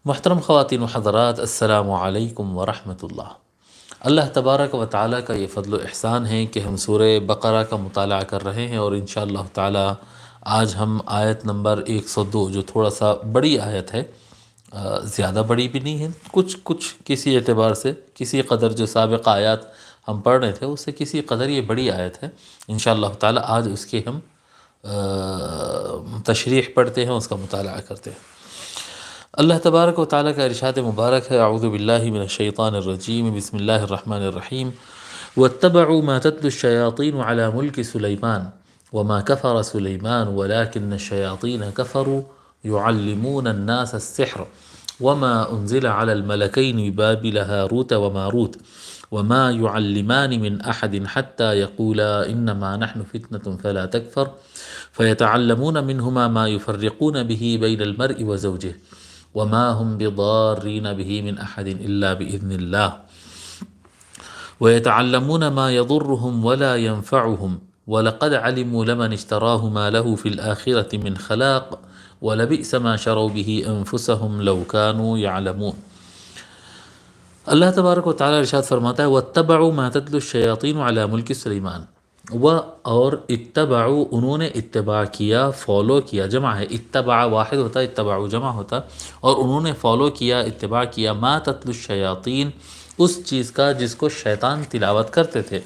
محترم خواتین و حضرات، السلام علیکم ورحمۃ اللہ۔ اللہ تبارک و تعالیٰ کا یہ فضل و احسان ہے کہ ہم سورہ بقرہ کا مطالعہ کر رہے ہیں، اور انشاءاللہ تعالیٰ آج ہم آیت نمبر 102، جو تھوڑا سا بڑی آیت ہے، زیادہ بڑی بھی نہیں ہے، کچھ کسی اعتبار سے کسی قدر جو سابق آیات ہم پڑھ رہے تھے اس سے کسی قدر یہ بڑی آیت ہے۔ انشاءاللہ تعالیٰ آج اس کی ہم تشریح پڑھتے ہیں، اس کا مطالعہ کرتے ہیں۔ اللہ تبارک و تعالیٰ کا ارشاد مبارک ہے، اعوذ باللہ من الشیطان الرجیم، بسم اللہ الرحمن الرحیم۔ واتبعوا ما تتلو الشیاطین علی ملک سلیمان وما کفر سلیمان ولکن الشیاطین کفروا يعلمون الناس السحر وما انزل على الملكين ببابل هاروت وماروت وما يعلمان من احد حتى يقولا انما نحن فتنة فلا تكفر فيتعلمون منهما ما يفرقون به بين المرء وزوجه وما هم بضارين به من احد الا باذن الله ويتعلمون ما يضرهم ولا ينفعهم ولقد علموا لمن اشتراه ما له في الآخرة من خلاق ولبئس ما شروا به انفسهم لو كانوا يعلمون۔ اللہ تبارک و تعالیٰ ارشاد فرماتا ہے، واتبعوا ما تتلو الشیاطین علی ملک سلیمان، اور اتبعوا انہوں نے اتباع کیا، فالو کیا، جمع ہے، اتبع واحد ہوتا ہے، اتبعوا جمع ہوتا، اور انہوں نے فالو کیا، اتباع کیا، ما تتلو الشیاطین، اس چیز کا جس کو شیطان تلاوت کرتے تھے،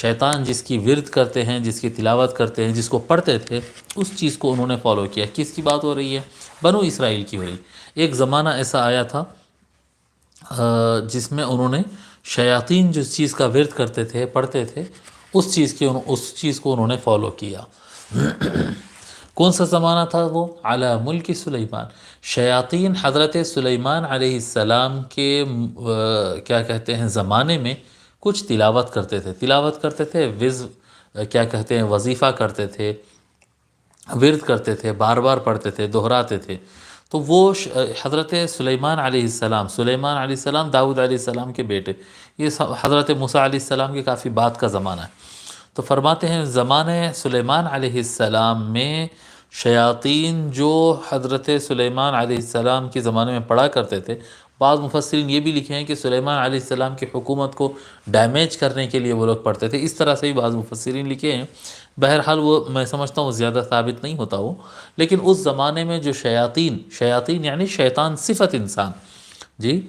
شیطان جس کی ورد کرتے ہیں، جس کی تلاوت کرتے ہیں، جس کو پڑھتے تھے، اس چیز کو انہوں نے فالو کیا۔ کس کی بات ہو رہی ہے؟ بنو اسرائیل کی ہو رہی۔ ایک زمانہ ایسا آیا تھا جس میں انہوں نے شیاطین جس چیز کا ورد کرتے تھے، پڑھتے تھے، اس چیز کو انہوں نے فالو کیا۔ کون سا زمانہ تھا وہ؟ علی ملک سلیمان، شیاطین حضرت سلیمان علیہ السلام کے کیا کہتے ہیں زمانے میں کچھ تلاوت کرتے تھے، کیا کہتے ہیں وظیفہ کرتے تھے، ورد کرتے تھے، بار بار پڑھتے تھے، دہراتے تھے۔ تو وہ حضرت سلیمان علیہ السلام داؤد علیہ السلام کے بیٹے، یہ حضرت موسیٰ علیہ السلام کے کافی بعد کا زمانہ ہے۔ تو فرماتے ہیں زمانے سلیمان علیہ السلام میں شیاطین جو حضرت سلیمان علیہ السلام کے زمانے میں پڑھا کرتے تھے، بعض مفسرین یہ بھی لکھے ہیں کہ سلیمان علیہ السلام کی حکومت کو ڈیمیج کرنے کے لیے وہ لوگ پڑھتے تھے، اس طرح سے بھی بعض مفسرین لکھے ہیں۔ بہرحال وہ میں سمجھتا ہوں زیادہ ثابت نہیں ہوتا وہ، لیکن اس زمانے میں جو شیاطین یعنی شیطان صفت انسان، جی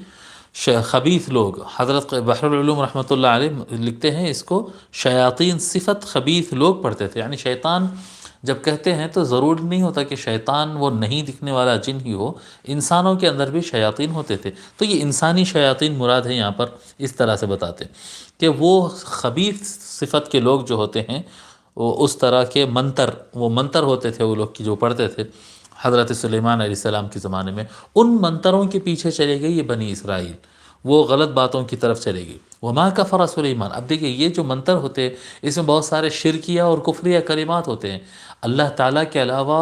خبیث لوگ، حضرت بحر العلوم رحمۃ اللہ علیہ لکھتے ہیں اس کو شیاطین صفت خبیث لوگ پڑھتے تھے۔ یعنی شیطان جب کہتے ہیں تو ضروری نہیں ہوتا کہ شیطان وہ نہیں دکھنے والا جن ہی ہو، انسانوں کے اندر بھی شیاطین ہوتے تھے۔ تو یہ انسانی شیاطین مراد ہے یہاں پر، اس طرح سے بتاتے کہ وہ خبیث صفت کے لوگ جو ہوتے ہیں، وہ اس طرح کے منتر ہوتے تھے، وہ لوگ کی جو پڑھتے تھے حضرت سلیمان علیہ السلام کے زمانے میں، ان منتروں کے پیچھے چلے گئی یہ بنی اسرائیل، وہ غلط باتوں کی طرف چلے گی۔ وما کفر سلیمان، اب دیکھیں یہ جو منتر ہوتے ہیں اس میں بہت سارے شرکیہ اور کفریہ کلمات ہوتے ہیں۔ اللہ تعالیٰ کے علاوہ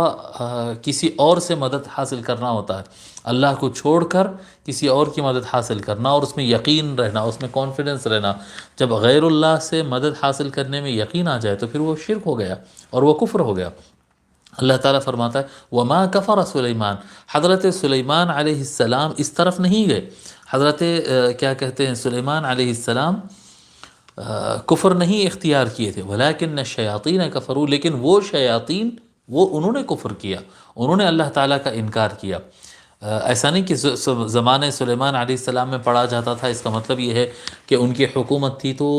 کسی اور سے مدد حاصل کرنا ہوتا ہے، اللہ کو چھوڑ کر کسی اور کی مدد حاصل کرنا، اور اس میں یقین رہنا، اس میں کانفیڈنس رہنا۔ جب غیر اللہ سے مدد حاصل کرنے میں یقین آ جائے تو پھر وہ شرک ہو گیا اور وہ کفر ہو گیا۔ اللہ تعالیٰ فرماتا ہے وما کفر سلیمان، حضرت سلیمان علیہ السلام اس طرف نہیں گئے، حضرت کیا کہتے ہیں سلیمان علیہ السلام کفر نہیں اختیار کیے تھے، ولیکن الشیاطین کفروا، لیکن وہ شیاطین انہوں نے کفر کیا، انہوں نے اللہ تعالیٰ کا انکار کیا۔ ایسا نہیں کہ زمانے سلیمان علیہ السلام میں پڑھا جاتا تھا، اس کا مطلب یہ ہے کہ ان کی حکومت تھی تو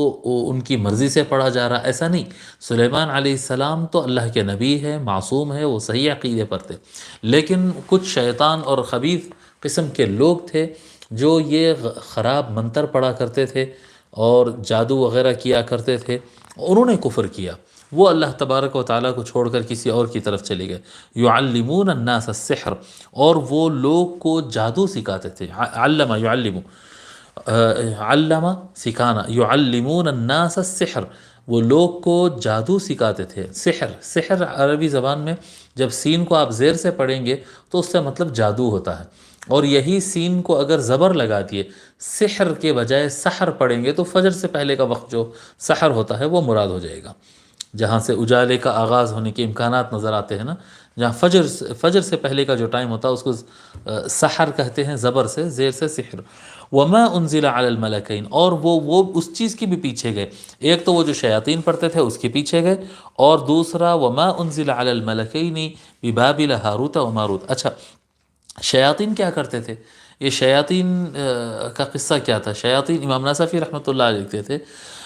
ان کی مرضی سے پڑھا جا رہا، ایسا نہیں۔ سلیمان علیہ السلام تو اللہ کے نبی ہے، معصوم ہے، وہ صحیح عقیدے پر تھے، لیکن کچھ شیطان اور خبیث قسم کے لوگ تھے جو یہ خراب منتر پڑھا کرتے تھے اور جادو وغیرہ کیا کرتے تھے، انہوں نے کفر کیا، وہ اللہ تبارک و تعالیٰ کو چھوڑ کر کسی اور کی طرف چلے گئے۔ یعلمون الناس السحر، اور وہ لوگ کو جادو سکھاتے تھے، علم سکھانا، یعلمون الناس السحر، وہ لوگ کو جادو سکھاتے تھے۔ سحر عربی زبان میں جب سین کو آپ زیر سے پڑھیں گے تو اس سے مطلب جادو ہوتا ہے، اور یہی سین کو اگر زبر لگا دیے سحر کے بجائے سحر پڑھیں گے تو فجر سے پہلے کا وقت جو سحر ہوتا ہے وہ مراد ہو جائے گا، جہاں سے اجالے کا آغاز ہونے کے امکانات نظر آتے ہیں نا، جہاں فجر سے پہلے کا جو ٹائم ہوتا ہے اس کو سحر کہتے ہیں، زبر سے، زیر سے سحر۔ وما انزل علی الملکین، اور وہ اس چیز کی بھی پیچھے گئے، ایک تو وہ جو شیاطین پڑھتے تھے اس کے پیچھے گئے، اور دوسرا وما انزل علی الملکین ببابل ہاروت و ماروت۔ اچھا، شیاطین کیا کرتے تھے؟ یہ شیاطین کا قصہ کیا تھا؟ شیاطین، امام نصفی رحمۃ اللہ علیہ لکھتے تھے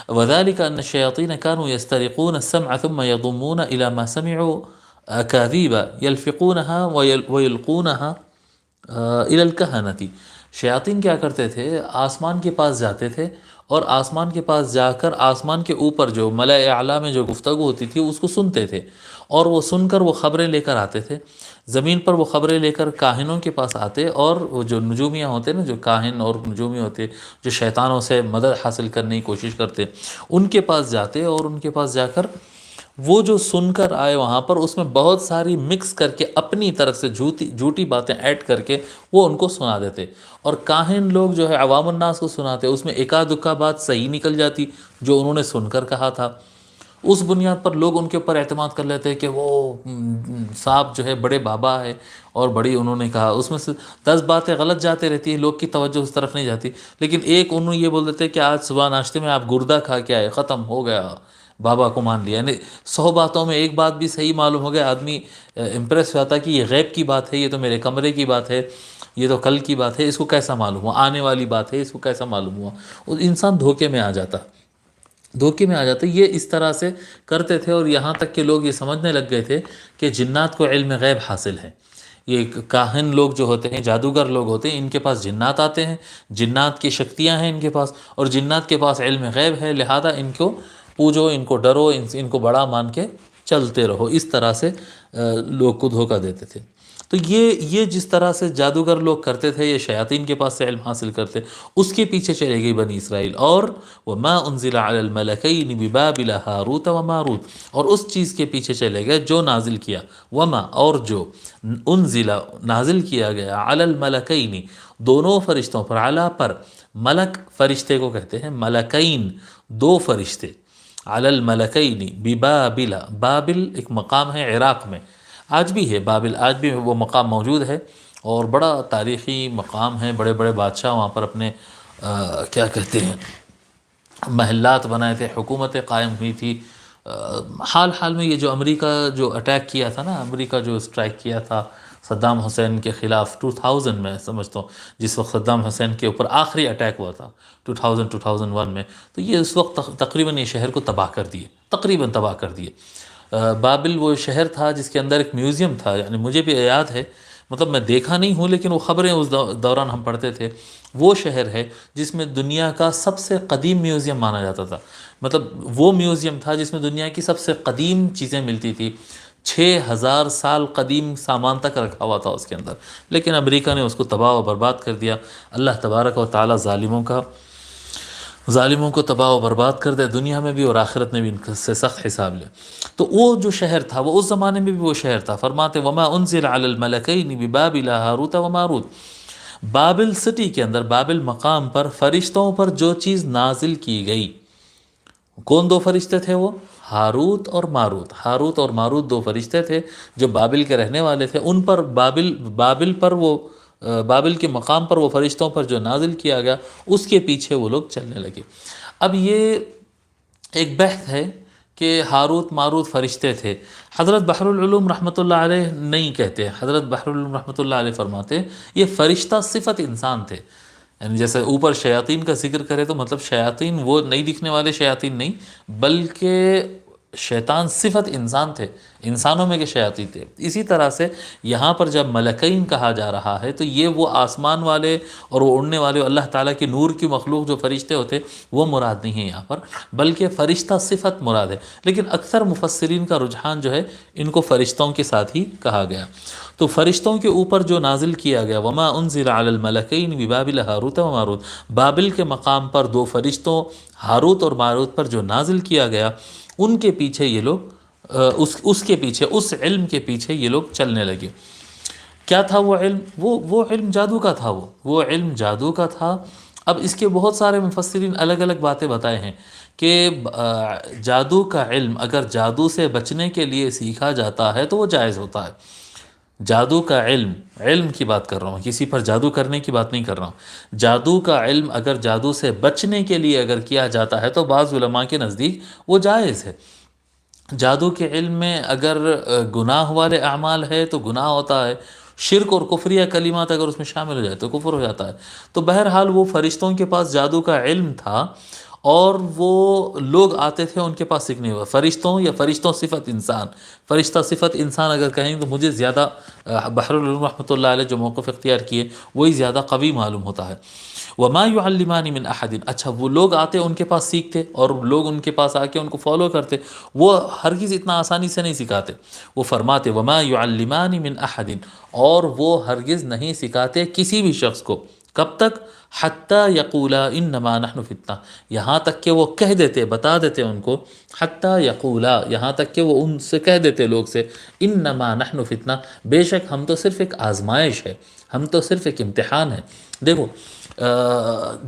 وَذَلِكَ أَنَّ الشَّيَاطِينَ كَانُوا يَسْتَرِقُونَ السَّمْعَ ثُمَّ يَضُمُّونَ إِلَى مَا سَمِعُوا أَكَاذِيبَ يَلْفِقُونَها وَيُلْقُونَها إِلَى الْكَهَنَةِ۔ شیاطین کیا کرتے تھے؟ آسمان کے پاس جاتے تھے، اور آسمان کے پاس جا کر آسمان کے اوپر جو ملأ اعلیٰ میں جو گفتگو ہوتی تھی اس کو سنتے تھے، اور وہ سن کر وہ خبریں لے کر آتے تھے زمین پر، وہ خبریں لے کر کاہنوں کے پاس آتے، اور وہ جو نجومیاں ہوتے نا، جو کاہن اور نجومی ہوتے جو شیطانوں سے مدد حاصل کرنے کی کوشش کرتے، ان کے پاس جاتے، اور ان کے پاس جا کر وہ جو سن کر آئے وہاں پر اس میں بہت ساری مکس کر کے اپنی طرف سے جھوٹی باتیں ایڈ کر کے وہ ان کو سنا دیتے، اور کاہن لوگ جو ہے عوام الناس کو سناتے، اس میں ایکا دکا بات صحیح نکل جاتی جو انہوں نے سن کر کہا تھا، اس بنیاد پر لوگ ان کے اوپر اعتماد کر لیتے کہ وہ صاحب جو ہے بڑے بابا ہے، اور بڑی انہوں نے کہا، اس میں سے 10 باتیں غلط جاتے رہتی ہیں، لوگ کی توجہ اس طرف نہیں جاتی، لیکن ایک انہوں یہ بول دیتے کہ آج صبح ناشتے میں آپ گردہ کھا کے آئے، ختم ہو گیا، بابا کو مان لیا۔ یعنی 100 باتوں میں ایک بات بھی صحیح معلوم ہو گیا، آدمی امپریس ہو جاتا کہ یہ غیب کی بات ہے، یہ تو میرے کمرے کی بات ہے، یہ تو کل کی بات ہے، اس کو کیسا معلوم ہوا، آنے والی بات ہے، اس کو کیسا معلوم ہوا۔ اور انسان دھوکے میں آ جاتا، یہ اس طرح سے کرتے تھے، اور یہاں تک کہ لوگ یہ سمجھنے لگ گئے تھے کہ جنات کو علم غیب حاصل ہے۔ یہ کاہن لوگ جو ہوتے ہیں، جادوگر لوگ ہوتے ہیں، ان کے پاس جنات آتے ہیں، جنات کی شکتیاں ہیں ان کے پاس، اور جنات کے پاس علم غیب ہے، لہذا ان کو پوجو، ان کو ڈرو، ان کو بڑا مان کے چلتے رہو، اس طرح سے لوگ کو دھوکہ دیتے تھے۔ تو یہ جس طرح سے جادوگر لوگ کرتے تھے، یہ شیاطین کے پاس سے علم حاصل کرتے، اس کے پیچھے چلے گئی بنی اسرائیل۔ اور وَمَا أُنزِلَ عَلَى الْمَلَكَيْنِ بِبَابِلَ هَارُوتَ وَمَارُوتَ، اور اس چیز کے پیچھے چلے گئے جو نازل کیا، وما، اور جو انزل، نازل کیا گیا، علی الملکین، دونوں فرشتوں پر، علی پر، ملک فرشتے کو کہتے ہیں، ملکین دو فرشتے، علی الملکین ببابل، بابل ایک مقام ہے عراق میں، آج بھی ہے بابل، آج بھی وہ مقام موجود ہے، اور بڑا تاریخی مقام ہے، بڑے بڑے بادشاہ وہاں پر اپنے کیا کہتے ہیں محلات بنائے تھے، حکومتیں قائم ہوئی تھی۔ حال میں یہ جو امریکہ جو اٹیک کیا تھا نا، امریکہ جو اسٹرائک کیا تھا صدام حسین کے خلاف 2000 میں، سمجھتا ہوں جس وقت صدام حسین کے اوپر آخری اٹیک ہوا تھا 2001 میں، تو یہ اس وقت تقریباً یہ شہر کو تباہ کر دیے، تقریباً تباہ کر دیے۔ بابل وہ شہر تھا جس کے اندر ایک میوزیم تھا، یعنی مجھے بھی یاد ہے، مطلب میں دیکھا نہیں ہوں لیکن وہ خبریں اس دوران ہم پڑھتے تھے، وہ شہر ہے جس میں دنیا کا سب سے قدیم میوزیم مانا جاتا تھا، مطلب وہ میوزیم تھا جس میں دنیا کی سب سے قدیم چیزیں ملتی تھی، 6000 سال قدیم سامان تک رکھا ہوا تھا اس کے اندر، لیکن امریکہ نے اس کو تباہ و برباد کر دیا۔ اللہ تبارک و تعالی ظالموں کو تباہ و برباد کر دے، دنیا میں بھی اور آخرت میں بھی ان سے سخت حساب لے۔ تو وہ جو شہر تھا، وہ اس زمانے میں بھی وہ شہر تھا، فرماتے وما انزل علی الملکین ببابل ہاروت و ماروت، بابل سٹی کے اندر، بابل مقام پر فرشتوں پر جو چیز نازل کی گئی، کون دو فرشتے تھے؟ وہ ہاروت اور ماروت، ہاروت اور ماروت دو فرشتے تھے جو بابل کے رہنے والے تھے، ان پر بابل پر وہ بابل کے مقام پر وہ فرشتوں پر جو نازل کیا گیا، اس کے پیچھے وہ لوگ چلنے لگے۔ اب یہ ایک بحث ہے کہ ہاروت ماروت فرشتے تھے، حضرت بحر العلوم رحمۃ اللہ علیہ نہیں کہتے، حضرت بحر العلوم رحمۃ اللہ علیہ فرماتے یہ فرشتہ صفت انسان تھے، یعنی جیسے اوپر شیاطین کا ذکر کرے تو مطلب شیاطین وہ نہیں دکھنے والے شیاطین نہیں، بلکہ شیطان صفت انسان تھے، انسانوں میں کے شیاطین تھے۔ اسی طرح سے یہاں پر جب ملکین کہا جا رہا ہے تو یہ وہ آسمان والے اور وہ اڑنے والے اللہ تعالیٰ کی نور کی مخلوق جو فرشتے ہوتے وہ مراد نہیں ہیں یہاں پر، بلکہ فرشتہ صفت مراد ہے، لیکن اکثر مفسرین کا رجحان جو ہے ان کو فرشتوں کے ساتھ ہی کہا گیا۔ تو فرشتوں کے اوپر جو نازل کیا گیا، وما انزل علی الملکین ببابل ہاروت و ماروت، بابل کے مقام پر دو فرشتوں ہاروت اور ماروت پر جو نازل کیا گیا، ان کے پیچھے یہ لوگ اس کے پیچھے، اس علم کے پیچھے یہ لوگ چلنے لگے۔ کیا تھا وہ علم؟ وہ علم جادو کا تھا، وہ علم جادو کا تھا۔ اب اس کے بہت سارے مفسرین الگ الگ باتیں بتائے ہیں کہ جادو کا علم اگر جادو سے بچنے کے لیے سیکھا جاتا ہے تو وہ جائز ہوتا ہے، جادو کا علم، علم کی بات کر رہا ہوں، کسی پر جادو کرنے کی بات نہیں کر رہا ہوں۔ جادو کا علم اگر جادو سے بچنے کے لیے اگر کیا جاتا ہے تو بعض علماء کے نزدیک وہ جائز ہے۔ جادو کے علم میں اگر گناہ والے اعمال ہے تو گناہ ہوتا ہے، شرک اور کفریہ کلمات اگر اس میں شامل ہو جائے تو کفر ہو جاتا ہے۔ تو بہرحال وہ فرشتوں کے پاس جادو کا علم تھا، اور وہ لوگ آتے تھے ان کے پاس سیکھنے ہوئے، فرشتوں یا فرشتوں صفت انسان، فرشتہ صفت انسان اگر کہیں تو مجھے زیادہ بحر العلوم رحمۃ اللہ علیہ جو موقف اختیار کیے وہی زیادہ قوی معلوم ہوتا ہے۔ وما يعلمان من احد، اچھا وہ لوگ آتے ان کے پاس سیکھتے اور لوگ ان کے پاس آ کے ان کو فالو کرتے، وہ ہرگز اتنا آسانی سے نہیں سکھاتے۔ وہ فرماتے وما يعلمان من احد، اور وہ ہرگز نہیں سکھاتے کسی بھی شخص کو، کب تک؟ حتیٰ یقولا انما نحن فتنہ، یہاں تک کہ وہ کہہ دیتے، بتا دیتے ان کو، حتیٰ یقولا، یہاں تک کہ وہ ان سے کہہ دیتے لوگ سے، انما نحن فتنہ، بے شک ہم تو صرف ایک آزمائش ہے، ہم تو صرف ایک امتحان ہے۔ دیکھو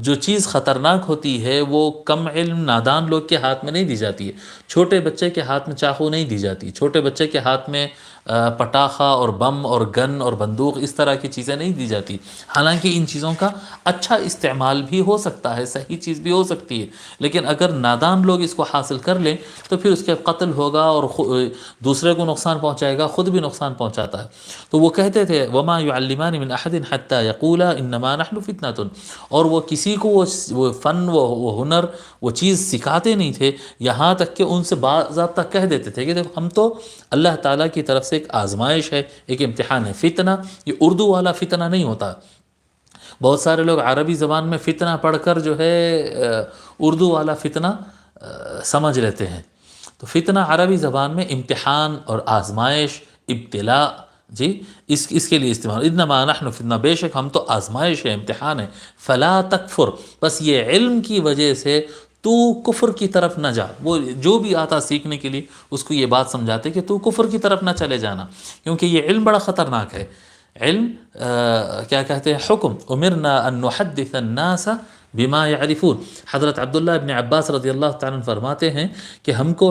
جو چیز خطرناک ہوتی ہے وہ کم علم نادان لوگ کے ہاتھ میں نہیں دی جاتی ہے، چھوٹے بچے کے ہاتھ میں چاقو نہیں دی جاتی، چھوٹے بچے کے ہاتھ میں پٹاخہ اور بم اور گن اور بندوق اس طرح کی چیزیں نہیں دی جاتی، حالانکہ ان چیزوں کا اچھا استعمال بھی ہو سکتا ہے، صحیح چیز بھی ہو سکتی ہے، لیکن اگر نادان لوگ اس کو حاصل کر لیں تو پھر اس کے قتل ہوگا اور دوسرے کو نقصان پہنچائے گا، خود بھی نقصان پہنچاتا ہے۔ تو وہ کہتے تھے وما يعلمان من احد حتى يقولا انما نحن فتنة، اور وہ کسی کو وہ فن وہ ہنر وہ چیز سکھاتے نہیں تھے، یہاں تک کہ ان سے باضابطہ کہہ دیتے تھے کہ دیکھو ہم تو اللہ تعالیٰ کی طرف سے ایک آزمائش ہے، ایک امتحان ہے۔ فتنہ یہ اردو والا فتنہ نہیں ہوتا، بہت سارے لوگ عربی زبان میں فتنہ پڑھ کر جو ہے اردو والا فتنہ سمجھ لیتے ہیں، تو فتنہ عربی زبان میں امتحان اور آزمائش، ابتلاء، جی اس کے لیے استعمال، انما نحن فتنہ، بے شک ہم تو آزمائش ہے، امتحان ہے۔ فلا تکفر، بس یہ علم کی وجہ سے تو کفر کی طرف نہ جا، وہ جو بھی آتا سیکھنے کے لیے اس کو یہ بات سمجھاتے کہ تو کفر کی طرف نہ چلے جانا، کیونکہ یہ علم بڑا خطرناک ہے۔ علم کیا کہتے ہیں، حکم، امرنا ان نحدث الناس بما يعرفون، حضرت عبداللہ ابن عباس رضی اللہ تعالیٰ عنہ فرماتے ہیں کہ ہم کو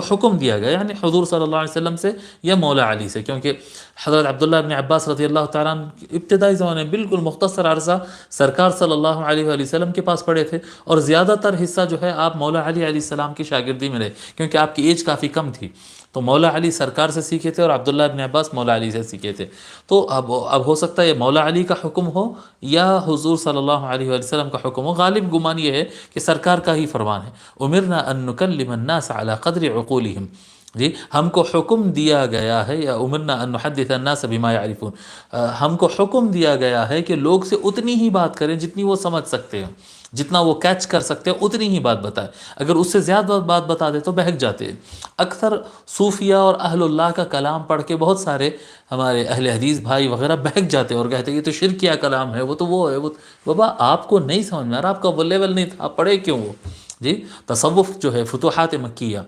حکم دیا گیا، یعنی حضور صلی اللہ علیہ وسلم سے یا مولا علی سے، کیونکہ حضرت عبداللہ ابن عباس رضی اللہ تعالیٰ عنہ ابتدائی زمانے میں بالکل مختصر عرصہ سرکار صلی اللہ علیہ وآلہ وسلم کے پاس پڑھے تھے، اور زیادہ تر حصہ جو ہے آپ مولا علی علیہ السلام کی شاگردی میں رہے، کیونکہ آپ کی ایج کافی کم تھی، تو مولا علی سرکار سے سیکھے تھے اور عبداللہ ابن عباس مولا علی سے سیکھے تھے۔ تو اب ہو سکتا ہے یہ مولا علی کا حکم ہو یا حضور صلی اللہ علیہ وآلہ وسلم کا حکم ہو، غالب گمان یہ ہے کہ سرکار کا ہی فرمان ہے، امرنا ان نکلم الناس علی قدر عقولہم، جی ہم کو حکم دیا گیا ہے، یا امرنا ان نحدث الناس بما يعرفون، ہم کو حکم دیا گیا ہے کہ لوگ سے اتنی ہی بات کریں جتنی وہ سمجھ سکتے ہیں، جتنا وہ کیچ کر سکتے ہیں اتنی ہی بات بتائیں، اگر اس سے زیادہ بات بتا دے تو بہک جاتے ہیں۔ اکثر صوفیہ اور اہل اللہ کا کلام پڑھ کے بہت سارے ہمارے اہل حدیث بھائی وغیرہ بہک جاتے ہیں اور کہتے ہیں یہ تو شرکیہ کلام ہے، وہ تو وہ ہے، وہ بابا آپ کو نہیں سمجھ میں آ رہا، آپ کا وہ لیول نہیں تھا، آپ پڑھے کیوں وہ؟ جی تصوف جو ہے فتوحات مکیہ،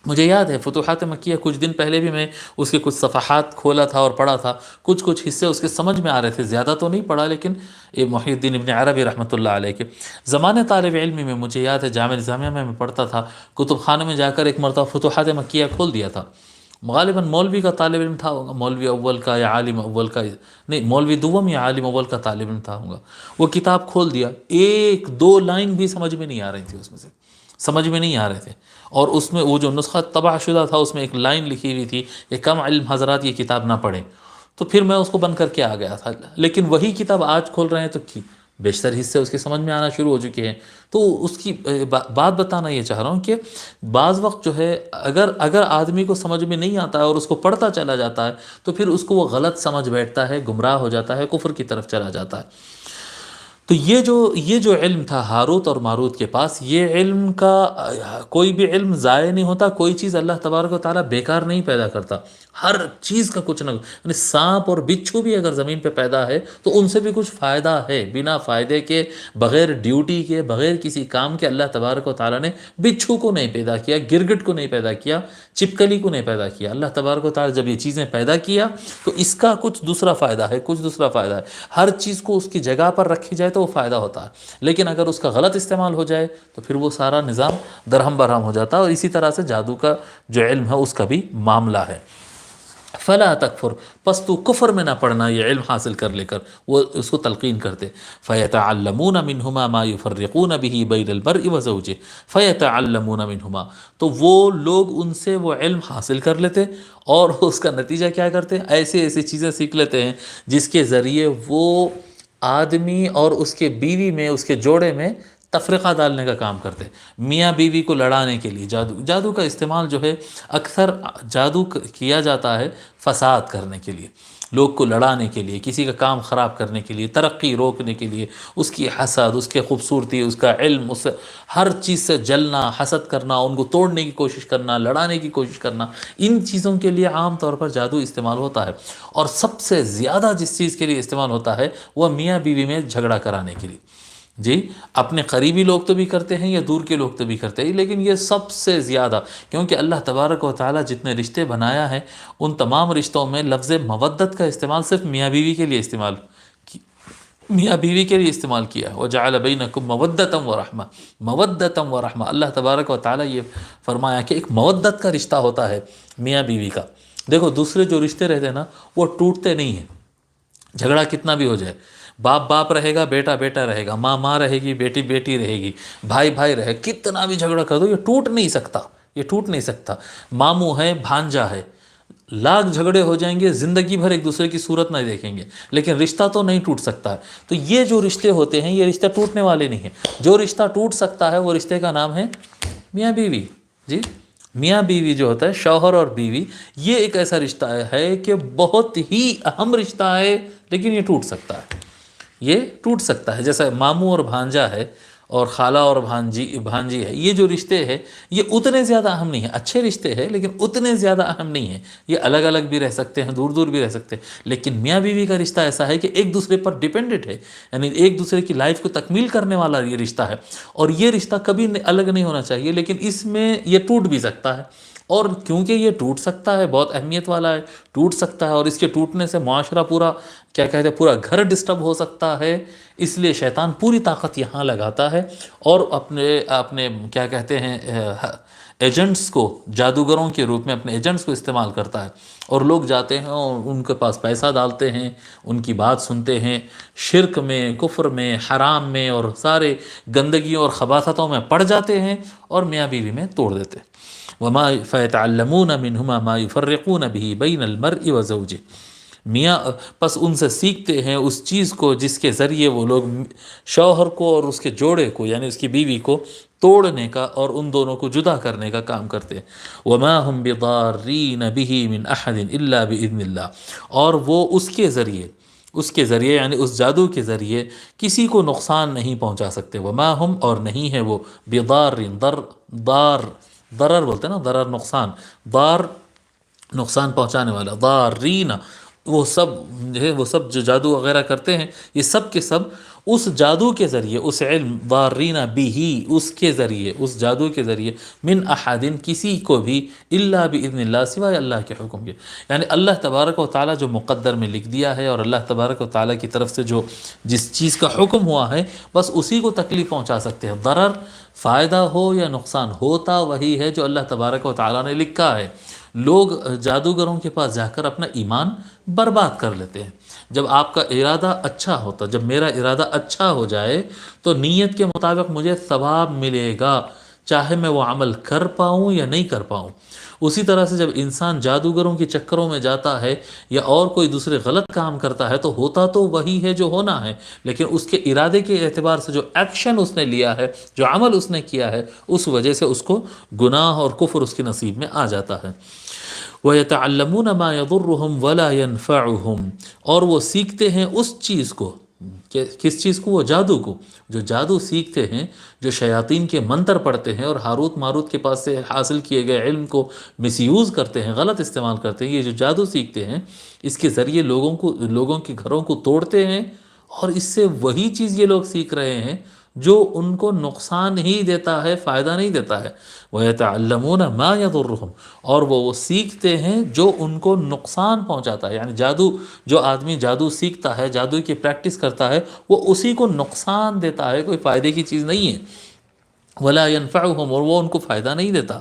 مجھے یاد ہے فتوحات مکیہ کچھ دن پہلے بھی میں اس کے کچھ صفحات کھولا تھا اور پڑھا تھا، کچھ حصے اس کے سمجھ میں آ رہے تھے، زیادہ تو نہیں پڑھا، لیکن یہ محی الدین ابن عربی رحمۃ اللہ علیہ کے زمانے طالب علمی میں مجھے یاد ہے جامعہ نظامیہ میں پڑھتا تھا، کتب خانے میں جا کر ایک مرتبہ فتوحات مکیہ کھول دیا تھا، غالباً مولوی کا طالب علم تھا ہوگا، مولوی اول کا یا عالم اول کا، نہیں مولوی دوم یا عالم اول کا طالب علم تھا ہوگا، وہ کتاب کھول دیا، ایک دو لائن بھی سمجھ میں نہیں آ رہی تھی، اس میں سے سمجھ میں نہیں آ رہے تھے، اور اس میں وہ جو نسخہ طبع شدہ تھا اس میں ایک لائن لکھی ہوئی تھی کہ کم علم حضرات یہ کتاب نہ پڑھیں، تو پھر میں اس کو بند کر کے آ گیا تھا، لیکن وہی کتاب آج کھول رہے ہیں تو بیشتر حصے اس کے سمجھ میں آنا شروع ہو چکے ہیں۔ تو اس کی بات بتانا یہ چاہ رہا ہوں کہ بعض وقت جو ہے اگر آدمی کو سمجھ میں نہیں آتا ہے اور اس کو پڑھتا چلا جاتا ہے تو پھر اس کو وہ غلط سمجھ بیٹھتا ہے، گمراہ ہو جاتا ہے، کفر کی طرف چلا جاتا ہے۔ تو یہ جو علم تھا ہاروت اور ماروت کے پاس، یہ علم کا کوئی بھی علم ضائع نہیں ہوتا، کوئی چیز اللہ تبارک و تعالیٰ بیکار نہیں پیدا کرتا، ہر چیز کا کچھ نہ، یعنی سانپ اور بچھو بھی اگر زمین پہ پیدا ہے تو ان سے بھی کچھ فائدہ ہے، بنا فائدے کے، بغیر ڈیوٹی کے، بغیر کسی کام کے اللہ تبارک و تعالیٰ نے بچھو کو نہیں پیدا کیا، گرگٹ کو نہیں پیدا کیا، چپکلی کو نہیں پیدا کیا، اللہ تبارک و تعالیٰ جب یہ چیزیں پیدا کیا تو اس کا کچھ دوسرا فائدہ ہے، کچھ دوسرا فائدہ ہے، ہر چیز کو اس کی جگہ پر رکھی جائے تو وہ فائدہ ہوتا ہے، لیکن اگر اس کا غلط استعمال ہو جائے تو پھر وہ سارا نظام درہم برہم ہو جاتا ہے، اور اسی طرح سے جادو کا جو علم ہے اس کا بھی معاملہ ہے۔ فلا تکفر، پس تو کفر میں نہ پڑنا یہ علم حاصل کر لے کر۔ وہ اس کو تلقین کرتے، فیتعلمون منہما ما یفرقون به بین المرء وزوجہ، فیتعلمون منہما، تو وہ لوگ ان سے وہ علم حاصل کر لیتے اور اس کا نتیجہ کیا کرتے، ایسے ایسی چیزیں سیکھ لیتے ہیں جس کے ذریعے وہ آدمی اور اس کے بیوی میں، اس کے جوڑے میں تفرقہ ڈالنے کا کام کرتے ہیں۔ میاں بیوی کو لڑانے کے لیے جادو کا استعمال جو ہے، اکثر جادو کیا جاتا ہے فساد کرنے کے لیے، لوگ کو لڑانے کے لیے، کسی کا کام خراب کرنے کے لیے، ترقی روکنے کے لیے، اس کی حسد، اس کے خوبصورتی، اس کا علم، اس ہر چیز سے جلنا، حسد کرنا، ان کو توڑنے کی کوشش کرنا، لڑانے کی کوشش کرنا، ان چیزوں کے لیے عام طور پر جادو استعمال ہوتا ہے۔ اور سب سے زیادہ جس چیز کے لیے استعمال ہوتا ہے وہ میاں بیوی میں جھگڑا کرانے کے لیے۔ جی، اپنے قریبی لوگ تو بھی کرتے ہیں یا دور کے لوگ تو بھی کرتے ہیں، لیکن یہ سب سے زیادہ، کیونکہ اللہ تبارک و تعالیٰ جتنے رشتے بنایا ہے ان تمام رشتوں میں لفظ مودت کا استعمال صرف میاں بیوی کے لیے میاں بیوی کے لیے استعمال کیا ہے۔ وَجَعَلَ بَيْنَكُمْ مَوَدَّةً وَرَحْمَةً، مودتم و رحمہ، اللہ تبارک و تعالیٰ یہ فرمایا کہ ایک مودت کا رشتہ ہوتا ہے میاں بیوی کا۔ دیکھو دوسرے جو رشتے رہتے ہیں نا وہ ٹوٹتے نہیں ہیں، جھگڑا کتنا بھی ہو جائے، باپ باپ رہے گا، بیٹا بیٹا رہے گا، ماں ماں رہے گی، بیٹی بیٹی رہے گی، بھائی بھائی رہے، کتنا بھی جھگڑا کر دو یہ ٹوٹ نہیں سکتا، یہ ٹوٹ نہیں سکتا۔ ماموں ہے، بھانجا ہے، لاکھ جھگڑے ہو جائیں گے، زندگی بھر ایک دوسرے کی صورت نہیں دیکھیں گے، لیکن رشتہ تو نہیں ٹوٹ سکتا ہے۔ تو یہ جو رشتے ہوتے ہیں یہ رشتہ ٹوٹنے والے نہیں ہیں۔ جو رشتہ ٹوٹ سکتا ہے وہ رشتے کا نام ہے میاں بیوی۔ جی، میاں بیوی جو ہوتا ہے، شوہر اور بیوی، یہ ایک ایسا رشتہ ہے کہ بہت ہی اہم رشتہ ہے، لیکن یہ ٹوٹ سکتا ہے، یہ ٹوٹ سکتا ہے۔ جیسا ماموں اور بھانجا ہے اور خالہ اور بھانجی ہے، یہ جو رشتے ہیں یہ اتنے زیادہ اہم نہیں ہیں، اچھے رشتے ہیں لیکن اتنے زیادہ اہم نہیں ہیں، یہ الگ الگ بھی رہ سکتے ہیں، دور دور بھی رہ سکتے ہیں، لیکن میاں بیوی کا رشتہ ایسا ہے کہ ایک دوسرے پر ڈیپینڈنٹ ہے، یعنی ایک دوسرے کی لائف کو تکمیل کرنے والا یہ رشتہ ہے، اور یہ رشتہ کبھی الگ نہیں ہونا چاہیے، لیکن اس میں یہ ٹوٹ بھی سکتا ہے، اور کیونکہ یہ ٹوٹ سکتا ہے، بہت اہمیت والا ہے، ٹوٹ سکتا ہے، اور اس کے ٹوٹنے سے معاشرہ پورا، کیا کہتے ہیں، پورا گھر ڈسٹرب ہو سکتا ہے، اس لیے شیطان پوری طاقت یہاں لگاتا ہے اور اپنے کیا کہتے ہیں ایجنٹس کو، جادوگروں کے روپ میں اپنے ایجنٹس کو استعمال کرتا ہے، اور لوگ جاتے ہیں اور ان کے پاس پیسہ ڈالتے ہیں، ان کی بات سنتے ہیں، شرک میں، کفر میں، حرام میں اور سارے گندگیوں اور خباثتوں میں پڑ جاتے ہیں اور میاں بیوی میں توڑ دیتے ہیں۔ وما فیتعلمون منہما ما یفرقون به بین المرء وزوجہ، میاں پس ان سے سیکھتے ہیں اس چیز کو جس کے ذریعے وہ لوگ شوہر کو اور اس کے جوڑے کو، یعنی اس کی بیوی کو توڑنے کا اور ان دونوں کو جدا کرنے کا کام کرتے ہیں۔ وما هم بضارین به من احد الا باذن اللہ، اور وہ اس کے ذریعے یعنی اس جادو کے ذریعے کسی کو نقصان نہیں پہنچا سکتے۔ وما ہم، اور نہیں ہے وہ، بضارین، ضرر بولتے ہیں نا، ضرر نقصان، ضار نقصان پہنچانے والا، ضارین، وہ سب جو جادو وغیرہ کرتے ہیں یہ سب کے سب اس جادو کے ذریعے، اس علم ضارین بھی، اس کے ذریعے، اس جادو کے ذریعے، من احدن، کسی کو بھی، الا باذن اللہ، سوائے اللہ کے حکم کے، یعنی اللہ تبارک و تعالیٰ جو مقدر میں لکھ دیا ہے اور اللہ تبارک و تعالیٰ کی طرف سے جو جس چیز کا حکم ہوا ہے بس اسی کو تکلیف پہنچا سکتے ہیں۔ ضرر، فائدہ ہو یا نقصان، ہوتا وہی ہے جو اللہ تبارک و تعالیٰ نے لکھا ہے۔ لوگ جادوگروں کے پاس جا کر اپنا ایمان برباد کر لیتے ہیں۔ جب آپ کا ارادہ اچھا ہوتا، جب میرا ارادہ اچھا ہو جائے تو نیت کے مطابق مجھے ثواب ملے گا، چاہے میں وہ عمل کر پاؤں یا نہیں کر پاؤں۔ اسی طرح سے جب انسان جادوگروں کے چکروں میں جاتا ہے یا اور کوئی دوسرے غلط کام کرتا ہے تو ہوتا تو وہی ہے جو ہونا ہے، لیکن اس کے ارادے کے اعتبار سے جو ایکشن اس نے لیا ہے، جو عمل اس نے کیا ہے، اس وجہ سے اس کو گناہ اور کفر اس کے نصیب میں آ جاتا ہے۔ وَيَتَعَلَّمُونَ مَا يَضُرُّهُمْ وَلَا يَنْفَعُهُمْ، اور وہ سیکھتے ہیں اس چیز کو، کس چیز کو؟ وہ جادو کو، جو جادو سیکھتے ہیں، جو شیاطین کے منتر پڑھتے ہیں اور ہاروت ماروت کے پاس سے حاصل کیے گئے علم کو مس یوز کرتے ہیں، غلط استعمال کرتے ہیں، یہ جو جادو سیکھتے ہیں اس کے ذریعے لوگوں کے گھروں کو توڑتے ہیں، اور اس سے وہی چیز یہ لوگ سیکھ رہے ہیں جو ان کو نقصان ہی دیتا ہے، فائدہ نہیں دیتا ہے۔ وَيَتَعَلَّمُونَ مَا يَضُرُّهُمْ، اور وہ سیکھتے ہیں جو ان کو نقصان پہنچاتا ہے، یعنی جو آدمی جادو سیکھتا ہے، جادو کی پریکٹس کرتا ہے، وہ اسی کو نقصان دیتا ہے، کوئی فائدے کی چیز نہیں ہے۔ وَلَا يَنْفَعُهُمْ، اور وہ ان کو فائدہ نہیں دیتا۔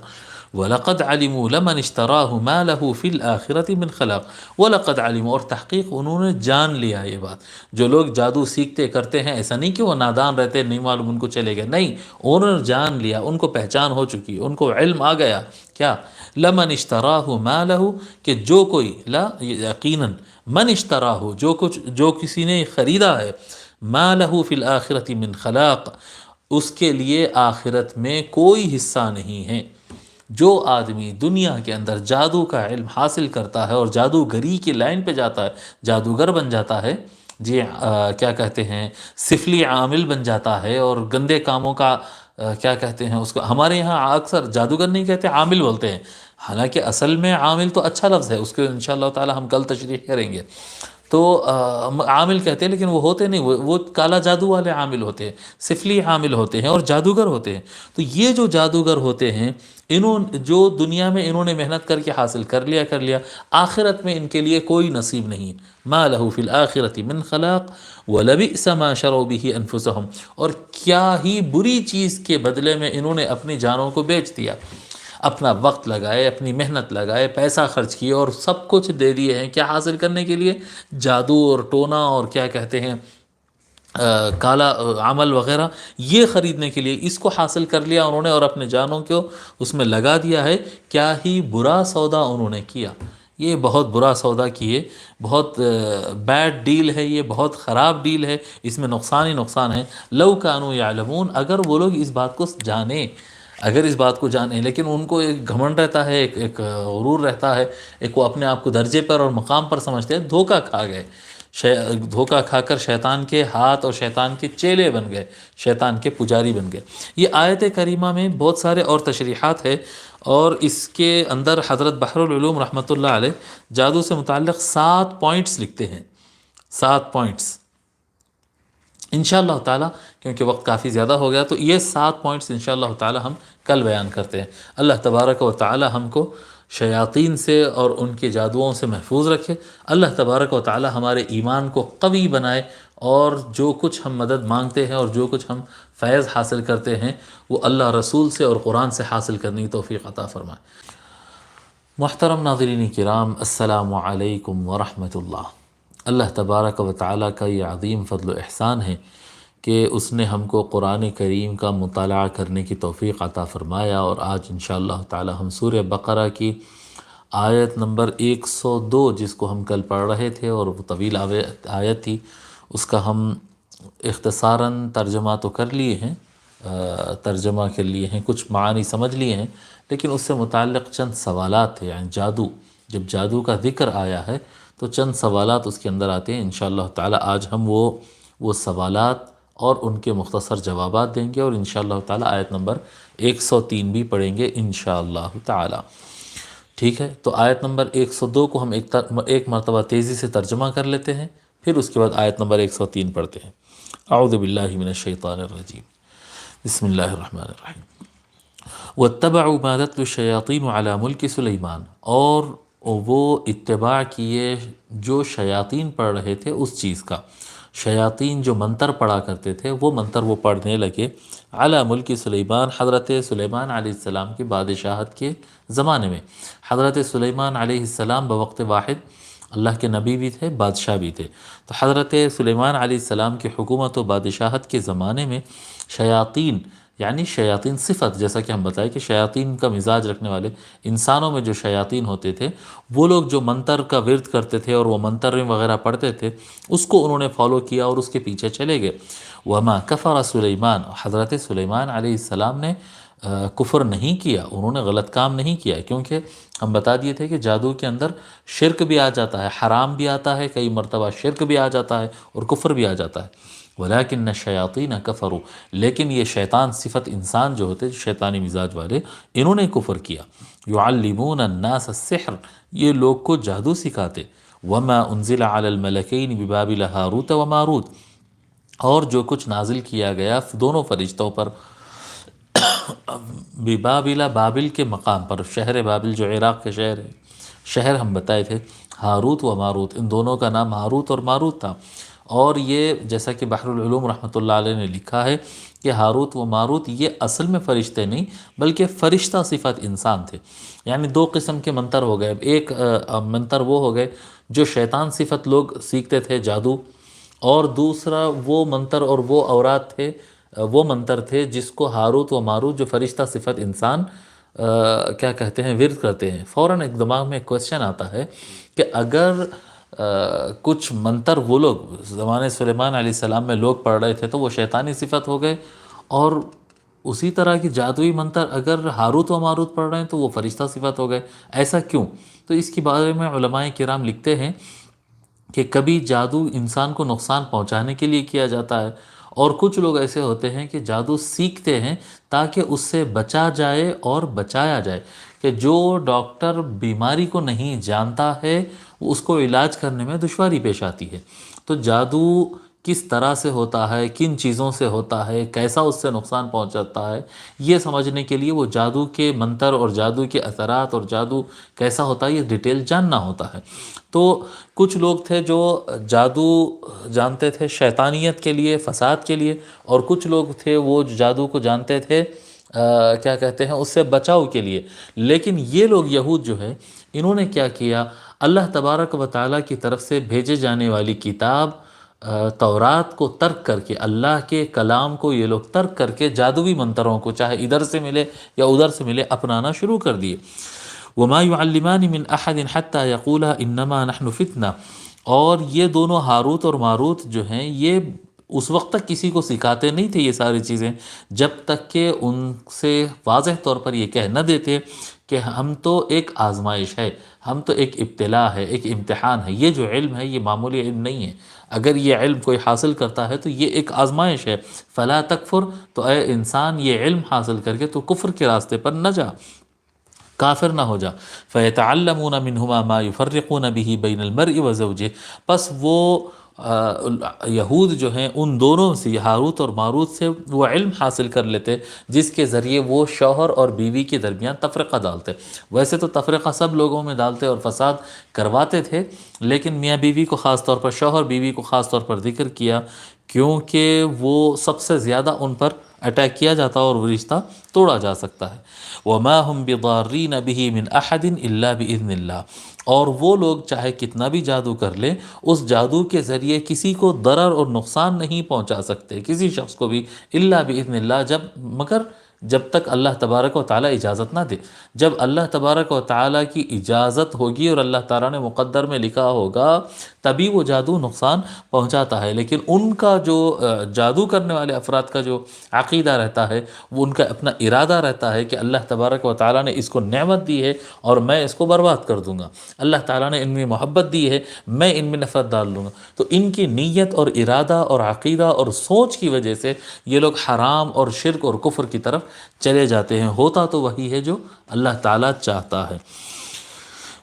وَلَقَدْ عَلِمُوا لَمَنِ اشْتَرَاهُ مَا لَهُ فِي الْآخِرَةِ مِنْ خَلَاقٍ وَلَقَدْ عَلِمُوا، اور تحقیق انہوں نے جان لیا یہ بات۔ جو لوگ جادو سیکھتے کرتے ہیں، ایسا نہیں کہ وہ نادان رہتے نہیں معلوم ان کو چلے گا، نہیں، انہوں نے جان لیا، ان کو پہچان ہو چکی، ان کو علم آ گیا کیا، لَمَنِ اشْتَرَاهُ مَا لَهُ، کہ جو کوئی، لا یقیناً، من اشتراہ، جو کسی نے خریدا ہے، ما لہ فی الآخرۃ من خلاق، اس کے لیے آخرت میں کوئی حصہ نہیں ہے۔ جو آدمی دنیا کے اندر جادو کا علم حاصل کرتا ہے اور جادوگری کی لائن پہ جاتا ہے، جادوگر بن جاتا ہے، جی کیا کہتے ہیں، سفلی عامل بن جاتا ہے، اور گندے کاموں کا کیا کہتے ہیں اس کو، ہمارے یہاں اکثر جادوگر نہیں کہتے، عامل بولتے ہیں، حالانکہ اصل میں عامل تو اچھا لفظ ہے، اس کو انشاءاللہ تعالی ہم کل تشریح کریں گے۔ تو عامل کہتے ہیں لیکن وہ ہوتے نہیں، وہ کالا جادو والے عامل ہوتے ہیں، سفلی عامل ہوتے ہیں اور جادوگر ہوتے ہیں۔ تو یہ جو جادوگر ہوتے ہیں، جو دنیا میں انہوں نے محنت کر کے حاصل کر لیا، آخرت میں ان کے لیے کوئی نصیب نہیں۔ ما لہ فی الآخرۃ من خلاق ولبئس ما شروا بہ انفسہم، اور کیا ہی بری چیز کے بدلے میں انہوں نے اپنی جانوں کو بیچ دیا، اپنا وقت لگائے، اپنی محنت لگائے، پیسہ خرچ کیے اور سب کچھ دے دیے ہیں، کیا حاصل کرنے کے لیے، جادو اور ٹونا اور کیا کہتے ہیں کالا عمل وغیرہ، یہ خریدنے کے لیے اس کو حاصل کر لیا انہوں نے، اور اپنے جانوں کو اس میں لگا دیا ہے۔ کیا ہی برا سودا انہوں نے کیا، یہ بہت برا سودا کیے، بہت بیڈ ڈیل ہے، یہ بہت خراب ڈیل ہے، اس میں نقصان ہی نقصان ہے۔ لو کانوا یعلمون، اگر وہ لوگ اس بات کو جانیں، اگر اس بات کو جانیں، لیکن ان کو ایک گھمنڈ رہتا ہے، ایک غرور رہتا ہے، ایک وہ اپنے آپ کو درجے پر اور مقام پر سمجھتے ہیں، دھوکہ کھا گئے، دھوکہ کھا کر شیطان کے ہاتھ اور شیطان کے چیلے بن گئے، شیطان کے پجاری بن گئے۔ یہ آیت کریمہ میں بہت سارے اور تشریحات ہے، اور اس کے اندر حضرت بحر العلوم رحمۃ اللہ علیہ جادو سے متعلق 7 پوائنٹس لکھتے ہیں، 7 پوائنٹس انشاءاللہ تعالی، کیونکہ وقت کافی زیادہ ہو گیا، تو یہ 7 پوائنٹس انشاءاللہ تعالی ہم کل بیان کرتے ہیں۔ اللہ تبارک و تعالی ہم کو شیاطین سے اور ان کے جادوؤں سے محفوظ رکھے۔ اللہ تبارک و تعالی ہمارے ایمان کو قوی بنائے، اور جو کچھ ہم مدد مانگتے ہیں اور جو کچھ ہم فیض حاصل کرتے ہیں، وہ اللہ رسول سے اور قرآن سے حاصل کرنے کی توفیق عطا فرمائے۔ محترم ناظرین کرام، السلام علیکم ورحمۃ اللہ۔ اللہ تبارک و تعالی کا یہ عظیم فضل و احسان ہے کہ اس نے ہم کو قرآن کریم کا مطالعہ کرنے کی توفیق عطا فرمایا، اور آج انشاءاللہ تعالی ہم سورہ بقرہ کی آیت نمبر 102، جس کو ہم کل پڑھ رہے تھے اور وہ طویل آیت تھی، اس کا ہم اختصاراً ترجمہ تو کر لیے ہیں، ترجمہ کے لیے ہیں، کچھ معانی سمجھ لیے ہیں، لیکن اس سے متعلق چند سوالات تھے، یعنی جب جادو کا ذکر آیا ہے تو چند سوالات اس کے اندر آتے ہیں۔ انشاءاللہ تعالی آج ہم وہ سوالات اور ان کے مختصر جوابات دیں گے، اور انشاءاللہ تعالی آیت نمبر 103 بھی پڑھیں گے انشاءاللہ تعالی۔ ٹھیک ہے، تو آیت نمبر 102 کو ہم ایک مرتبہ تیزی سے ترجمہ کر لیتے ہیں، پھر اس کے بعد آیت نمبر 103 پڑھتے ہیں۔ اعوذ باللہ من الشیطان الرجیم، بسم اللہ الرحمن الرحیم۔ وَاتَّبَعُوا مَا تَتْلُو الشَّيَاطِينُ عَلَى مُلْكِ سُلَيْمَانَ، اور وہ اتباع کیے جو شیاطین پڑھ رہے تھے اس چیز کا، شیاطین جو منتر پڑھا کرتے تھے وہ منتر وہ پڑھنے لگے، علی ملک سلیمان، حضرت سلیمان علیہ السلام کی بادشاہت کے زمانے میں۔ حضرت سلیمان علیہ السلام بوقت واحد اللہ کے نبی بھی تھے، بادشاہ بھی تھے، تو حضرت سلیمان علیہ السلام کی حکومت و بادشاہت کے زمانے میں شیاطین، یعنی شیاطین صفت، جیسا کہ ہم بتائیں کہ شیاطین کا مزاج رکھنے والے انسانوں میں جو شیاطین ہوتے تھے، وہ لوگ جو منتر کا ورد کرتے تھے اور وہ منتر وغیرہ پڑھتے تھے، اس کو انہوں نے فالو کیا اور اس کے پیچھے چلے گئے۔ وما کفر سلیمان، حضرت سلیمان علیہ السلام نے کفر نہیں کیا، انہوں نے غلط کام نہیں کیا، کیونکہ ہم بتا دیے تھے کہ جادو کے اندر شرک بھی آ جاتا ہے، حرام بھی آتا ہے، کئی مرتبہ شرک بھی آ جاتا ہے اور کفر بھی آ جاتا ہے۔ ولیکن الشیاطین کفروا، لیکن یہ شیطان صفت انسان جو ہوتے، شیطانی مزاج والے، انہوں نے کفر کیا۔ یعلمون الناس السحر، یہ لوگ کو جادو سکھاتے۔ وما انزل علی الملکین ببابل ہاروت و ماروت، اور جو کچھ نازل کیا گیا دونوں فرشتوں پر ببابل، بابل کے مقام پر، شہر بابل جو عراق کے شہر ہم بتائے تھے، ہاروت و ماروت، ان دونوں کا نام ہاروت اور ماروت تھا۔ اور یہ جیسا کہ بحر العلوم رحمۃ اللہ علیہ نے لکھا ہے کہ ہاروت و ماروت یہ اصل میں فرشتے نہیں بلکہ فرشتہ صفت انسان تھے. یعنی دو قسم کے منتر ہو گئے. ایک منتر وہ ہو گئے جو شیطان صفت لوگ سیکھتے تھے جادو، اور دوسرا وہ منتر اور وہ اوراد تھے، وہ منتر تھے جس کو ہاروت و ماروت جو فرشتہ صفت انسان کیا کہتے ہیں ورد کرتے ہیں. فوراً ایک دماغ میں ایک کویسچن آتا ہے کہ اگر کچھ منتر وہ لوگ زمانے سلیمان علیہ السلام میں لوگ پڑھ رہے تھے تو وہ شیطانی صفت ہو گئے، اور اسی طرح کی جادوئی منتر اگر ہاروت و ماروت پڑھ رہے ہیں تو وہ فرشتہ صفت ہو گئے. ایسا کیوں؟ تو اس کے بارے میں علماء کرام لکھتے ہیں کہ کبھی جادو انسان کو نقصان پہنچانے کے لیے کیا جاتا ہے، اور کچھ لوگ ایسے ہوتے ہیں کہ جادو سیکھتے ہیں تاکہ اس سے بچا جائے اور بچایا جائے. کہ جو ڈاکٹر بیماری کو نہیں جانتا ہے اس کو علاج کرنے میں دشواری پیش آتی ہے. تو جادو کس طرح سے ہوتا ہے، کن چیزوں سے ہوتا ہے، کیسا اس سے نقصان پہنچاتا ہے، یہ سمجھنے کے لیے وہ جادو کے منتر اور جادو کے اثرات اور جادو کیسا ہوتا ہے یہ ڈیٹیل جاننا ہوتا ہے. تو کچھ لوگ تھے جو جادو جانتے تھے شیطانیت کے لیے، فساد کے لیے، اور کچھ لوگ تھے وہ جادو کو جانتے تھے کیا کہتے ہیں اس سے بچاؤ کے لیے. لیکن یہ لوگ یہود جو ہے انہوں نے کیا کیا، اللہ تبارک و تعالیٰ کی طرف سے بھیجے جانے والی کتاب تورات کو ترک کر کے، اللہ کے کلام کو یہ لوگ ترک کر کے جادوی منتروں کو چاہے ادھر سے ملے یا ادھر سے ملے اپنانا شروع کر دیے. وَمَا يُعَلِّمَانِ مِنْ أَحَدٍ حَتَّى يَقُولَا إِنَّمَا نَحْنُ فِتْنَةٌ، اور یہ دونوں ہاروت اور ماروت جو ہیں یہ اس وقت تک کسی کو سکھاتے نہیں تھے یہ ساری چیزیں جب تک کہ ان سے واضح طور پر یہ کہہ نہ دیتے کہ ہم تو ایک آزمائش ہے، ہم تو ایک ابتلاء ہے، ایک امتحان ہے. یہ جو علم ہے یہ معمولی علم نہیں ہے. اگر یہ علم کوئی حاصل کرتا ہے تو یہ ایک آزمائش ہے. فلا تکفر، تو اے انسان یہ علم حاصل کر کے تو کفر کے راستے پر نہ جا، کافر نہ ہو جا. فَيَتَعَلَّمُونَ مِنْهُمَا مَا يُفَرِّقُونَ بِهِ بَيْنَ الْمَرْءِ وَزَوْجِهِ، پس وہ یہود جو ہیں ان دونوں سے ہاروت اور ماروت سے وہ علم حاصل کر لیتے جس کے ذریعے وہ شوہر اور بیوی کے درمیان تفرقہ ڈالتے. ویسے تو تفرقہ سب لوگوں میں ڈالتے اور فساد کرواتے تھے، لیکن میاں بیوی کو خاص طور پر، شوہر بیوی کو خاص طور پر ذکر کیا کیونکہ وہ سب سے زیادہ ان پر اٹیک کیا جاتا اور وہ رشتہ توڑا جا سکتا ہے. وَمَا هُمْ بِضَارِّينَ بِهِ مِنْ أَحَدٍ إِلَّا بِإِذْنِ اللَّهِ، اور وہ لوگ چاہے کتنا بھی جادو کر لیں اس جادو کے ذریعے کسی کو ضرر اور نقصان نہیں پہنچا سکتے کسی شخص کو بھی، الا باذن اللہ، مگر جب تک اللہ تبارک و تعالیٰ اجازت نہ دے. جب اللہ تبارک و تعالیٰ کی اجازت ہوگی اور اللہ تعالیٰ نے مقدر میں لکھا ہوگا تبھی وہ جادو نقصان پہنچاتا ہے. لیکن ان کا جو جادو کرنے والے افراد کا جو عقیدہ رہتا ہے، وہ ان کا اپنا ارادہ رہتا ہے کہ اللہ تبارک و تعالیٰ نے اس کو نعمت دی ہے اور میں اس کو برباد کر دوں گا، اللہ تعالیٰ نے ان میں محبت دی ہے میں ان میں نفرت ڈال دوں گا. تو ان کی نیت اور ارادہ اور عقیدہ اور سوچ کی وجہ سے یہ لوگ حرام اور شرک اور کفر کی طرف چلے جاتے ہیں. ہوتا تو وہی ہے جو اللہ تعالیٰ چاہتا ہے.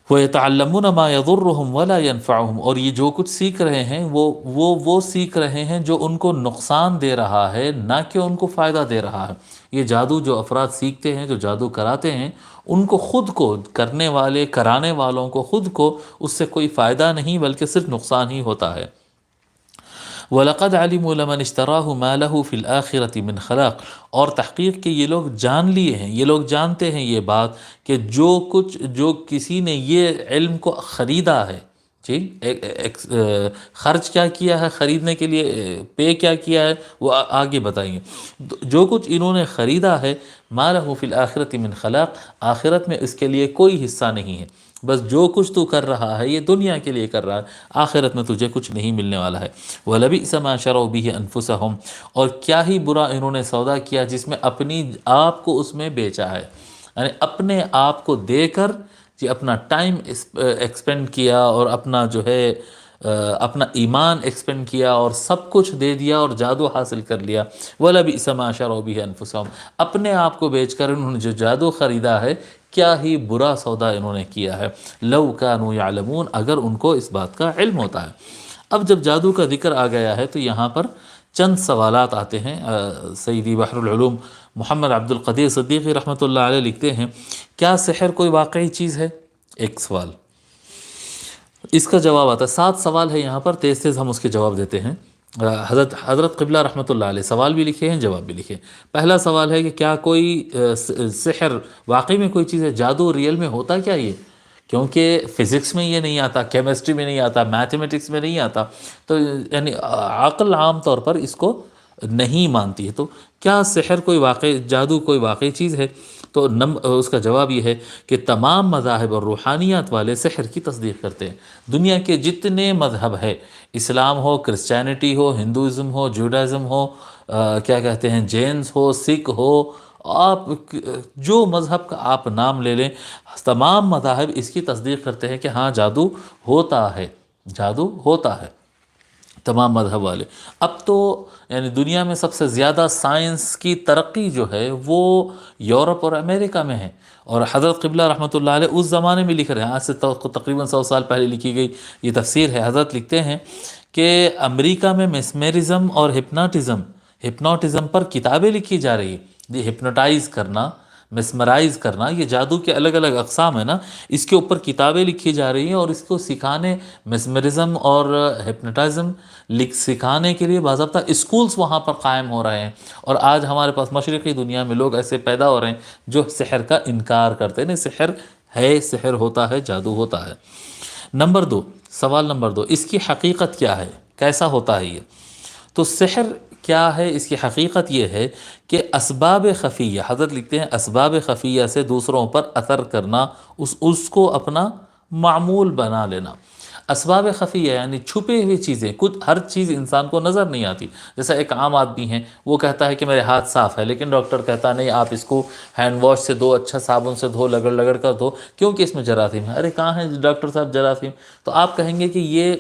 وَيَتَعَلَّمُونَ مَا يَضُرُّهُمْ وَلَا يَنْفَعُهُمْ، اور یہ جو کچھ سیکھ رہے ہیں وہ سیکھ رہے ہیں جو ان کو نقصان دے رہا ہے نہ کہ ان کو فائدہ دے رہا ہے. یہ جادو جو افراد سیکھتے ہیں، جو جادو کراتے ہیں، ان کو خود کو، کرنے والے کرانے والوں کو خود کو اس سے کوئی فائدہ نہیں بلکہ صرف نقصان ہی ہوتا ہے. وَلَقَدْ عَلِمُوا لَمَنِ اشْتَرَاهُ مَا لَهُ فِي الْآخِرَةِ مِنْ خَلَاقٍ، اور تحقیق کہ یہ لوگ جان لیے ہیں، یہ لوگ جانتے ہیں یہ بات کہ جو کسی نے یہ علم کو خریدا ہے، خرچ کیا کیا ہے خریدنے کے لیے، پے کیا کیا ہے وہ آگے بتائیں گے. جو کچھ انہوں نے خریدا ہے، مَا لَهُ فِي الْآخِرَةِ مِنْ خَلَاقٍ، آخرت میں اس کے لیے کوئی حصہ نہیں ہے. بس جو کچھ تو کر رہا ہے یہ دنیا کے لیے کر رہا ہے، آخرت میں تجھے کچھ نہیں ملنے والا ہے. وَلَبِئْسَ مَا شَرَوْا بِهِ أَنفُسَهُمْ، اور کیا ہی برا انہوں نے سودا کیا جس میں اپنی آپ کو اس میں بیچا ہے. یعنی اپنے آپ کو دے کر اپنا ٹائم ایکسپینڈ کیا اور اپنا جو ہے اپنا ایمان ایکسپینڈ کیا اور سب کچھ دے دیا اور جادو حاصل کر لیا. وَلَبِئْسَ مَا شَرَوْا بِهِ أَنفُسَهُمْ، اپنے آپ کو بیچ کر انہوں نے جو جادو خریدا ہے کیا ہی برا سودا انہوں نے کیا ہے. لَوْ كَانُوا يَعْلَمُونَ، اگر ان کو اس بات کا علم ہوتا ہے. اب جب جادو کا ذکر آ گیا ہے تو یہاں پر چند سوالات آتے ہیں. سیدی بحر العلوم محمد عبد القدیر صدیقی رحمۃ اللہ علیہ لکھتے ہیں، کیا سحر کوئی واقعی چیز ہے؟ ایک سوال. اس کا جواب آتا ہے، 7 سوال ہے یہاں پر، تیز تیز ہم اس کے جواب دیتے ہیں۔ حضرت قبلہ رحمۃ اللہ علیہ سوال بھی لکھے ہیں، جواب بھی لکھے ہیں۔ پہلا سوال ہے کہ کیا کوئی سحر واقعی میں کوئی چیز ہے؟ جادو ریئل میں ہوتا کیا یہ؟ کیونکہ فزکس میں یہ نہیں آتا، کیمسٹری میں نہیں آتا، میتھمیٹکس میں نہیں آتا، تو یعنی عقل عام طور پر اس کو نہیں مانتی ہے۔ تو کیا سحر کوئی واقعی، جادو کوئی واقعی چیز ہے؟ تو اس کا جواب یہ ہے کہ تمام مذاہب اور روحانیات والے سحر کی تصدیق کرتے ہیں۔ دنیا کے جتنے مذہب ہے، اسلام ہو، کرسچینٹی ہو، ہندوازم ہو، جوڈازم ہو، کیا کہتے ہیں، جینز ہو، سکھ ہو، آپ جو مذہب کا آپ نام لے لیں، تمام مذاہب اس کی تصدیق کرتے ہیں کہ ہاں جادو ہوتا ہے، جادو ہوتا ہے، تمام مذہب والے۔ اب تو یعنی دنیا میں سب سے زیادہ سائنس کی ترقی جو ہے وہ یورپ اور امریکہ میں ہے، اور حضرت قبلہ رحمۃ اللہ علیہ اس زمانے میں لکھ رہے ہیں، آج سے تقریباً 100 سال پہلے لکھی گئی یہ تفسیر ہے۔ حضرت لکھتے ہیں کہ امریکہ میں میسمرزم اور ہپنوٹزم پر کتابیں لکھی جا رہی ہیں۔ یہ ہپنوٹائز کرنا، مسمرائز کرنا، یہ جادو کے الگ الگ اقسام ہیں نا، اس کے اوپر کتابیں لکھی جا رہی ہیں، اور اس کو سکھانے، مسمرزم اور ہپنوٹائزم سکھانے کے لیے باضابطہ اسکولز وہاں پر قائم ہو رہے ہیں۔ اور آج ہمارے پاس مشرقی دنیا میں لوگ ایسے پیدا ہو رہے ہیں جو سحر کا انکار کرتے ہیں، نہیں سحر ہے، سحر ہوتا ہے، جادو ہوتا ہے۔ سوال نمبر 2، اس کی حقیقت کیا ہے؟ کیسا ہوتا ہے یہ؟ تو سحر کیا ہے؟ اس کی حقیقت یہ ہے کہ اسباب خفیہ، حضرت لکھتے ہیں اسباب خفیہ سے دوسروں پر اثر کرنا، اس کو اپنا معمول بنا لینا۔ اسباب خفیہ یعنی چھپے ہوئی چیزیں، کچھ ہر چیز انسان کو نظر نہیں آتی۔ جیسا ایک عام آدمی ہے، وہ کہتا ہے کہ میرے ہاتھ صاف ہے، لیکن ڈاکٹر کہتا نہیں، آپ اس کو ہینڈ واش سے دھو، اچھا صابن سے دھو، لگڑ کر دھو، کیونکہ اس میں جراثیم ہے۔ ارے کہاں ہے ڈاکٹر صاحب جراثیم؟ تو آپ کہیں گے کہ یہ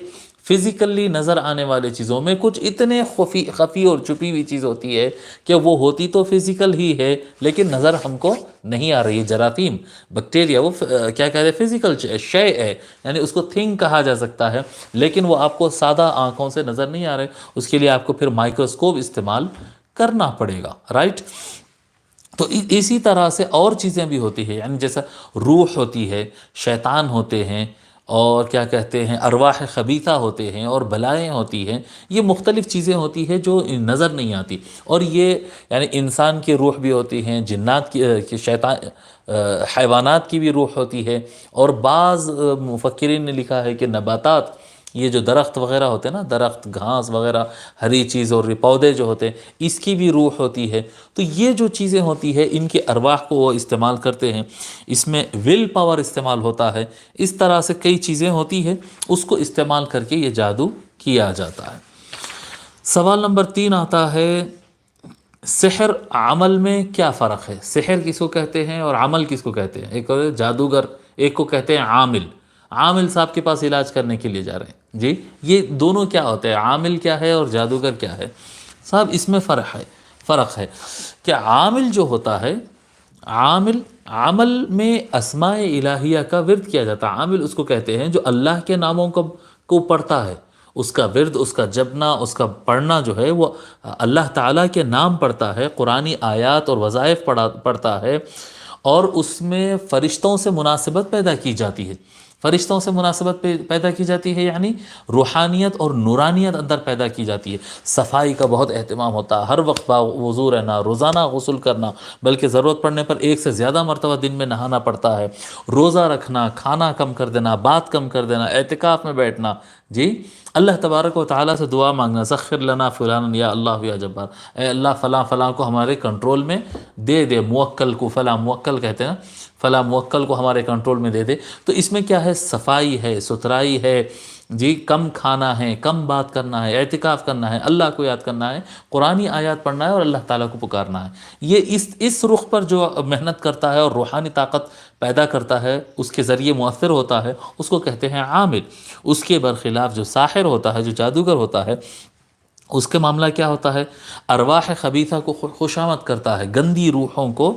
فزیکلی نظر آنے والی چیزوں میں کچھ اتنے خفی اور چھپی ہوئی چیز ہوتی ہے کہ وہ ہوتی تو فزیکل ہی ہے، لیکن نظر ہم کو نہیں آ رہی ہے۔ جراثیم، بیکٹیریا، وہ کیا کہتے ہیں، فزیکل شے ہے، یعنی اس کو تھنگ کہا جا سکتا ہے، لیکن وہ آپ کو سادہ آنکھوں سے نظر نہیں آ رہے، اس کے لیے آپ کو پھر مائکروسکوپ استعمال کرنا پڑے گا، رائٹ؟ تو اسی طرح سے اور چیزیں بھی ہوتی ہیں، یعنی جیسا روح ہوتی ہے، شیطان ہوتے ہیں، اور کیا کہتے ہیں، ارواح خبیثہ ہوتے ہیں، اور بلائیں ہوتی ہیں، یہ مختلف چیزیں ہوتی ہیں جو نظر نہیں آتی۔ اور یہ یعنی انسان کی روح بھی ہوتی ہیں، جنات کی، شیطان، حیوانات کی بھی روح ہوتی ہے، اور بعض مفکرین نے لکھا ہے کہ نباتات، یہ جو درخت وغیرہ ہوتے ہیں نا، درخت، گھاس وغیرہ، ہری چیز اور پودے جو ہوتے ہیں، اس کی بھی روح ہوتی ہے۔ تو یہ جو چیزیں ہوتی ہیں، ان کے ارواح کو وہ استعمال کرتے ہیں، اس میں ول پاور استعمال ہوتا ہے، اس طرح سے کئی چیزیں ہوتی ہیں، اس کو استعمال کر کے یہ جادو کیا جاتا ہے۔ سوال نمبر 3 آتا ہے، سحر عمل میں کیا فرق ہے؟ سحر کس کو کہتے ہیں اور عمل کس کو کہتے ہیں؟ ایک جادوگر، ایک کو کہتے ہیں عامل۔ عامل صاحب کے پاس علاج کرنے کے لیے جا رہے ہیں جی، یہ دونوں کیا ہوتے ہیں؟ عامل کیا ہے اور جادوگر کیا ہے؟ صاحب اس میں فرق ہے کہ عامل جو ہوتا ہے، عمل میں اسماء الہیہ کا ورد کیا جاتا ہے۔ عامل اس کو کہتے ہیں جو اللہ کے ناموں کو پڑھتا ہے، اس کا ورد، اس کا جپنا، اس کا پڑھنا جو ہے وہ اللہ تعالیٰ کے نام پڑھتا ہے، قرآنی آیات اور وظائف پڑھتا ہے، اور اس میں فرشتوں سے مناسبت پیدا کی جاتی ہے۔ فرشتوں سے مناسبت پیدا کی جاتی ہے، یعنی روحانیت اور نورانیت اندر پیدا کی جاتی ہے۔ صفائی کا بہت اہتمام ہوتا ہے، ہر وقت وضو رہنا، روزانہ غسل کرنا، بلکہ ضرورت پڑنے پر 1 سے زیادہ مرتبہ دن میں نہانا پڑتا ہے، روزہ رکھنا، کھانا کم کر دینا، بات کم کر دینا، اعتکاف میں بیٹھنا، جی اللہ تبارک و تعالیٰ سے دعا مانگنا، سخر لنا فلانا یا اللہ یا جبار، اے اللہ فلاں فلاں کو ہمارے کنٹرول میں دے، موکل کو، فلاں موکل کہتے ہیں نا، فلاں موکل کو ہمارے کنٹرول میں دے۔ تو اس میں کیا ہے؟ صفائی ہے، ستھرائی ہے، جی کم کھانا ہے، کم بات کرنا ہے، اعتکاف کرنا ہے، اللہ کو یاد کرنا ہے، قرآنی آیات پڑھنا ہے، اور اللہ تعالیٰ کو پکارنا ہے۔ یہ اس رخ پر جو محنت کرتا ہے اور روحانی طاقت پیدا کرتا ہے، اس کے ذریعے مؤثر ہوتا ہے، اس کو کہتے ہیں عامل۔ اس کے برخلاف جو ساحر ہوتا ہے، جو جادوگر ہوتا ہے، اس کے معاملہ کیا ہوتا ہے؟ ارواح خبیثہ کو خوشامد کرتا ہے، گندی روحوں کو،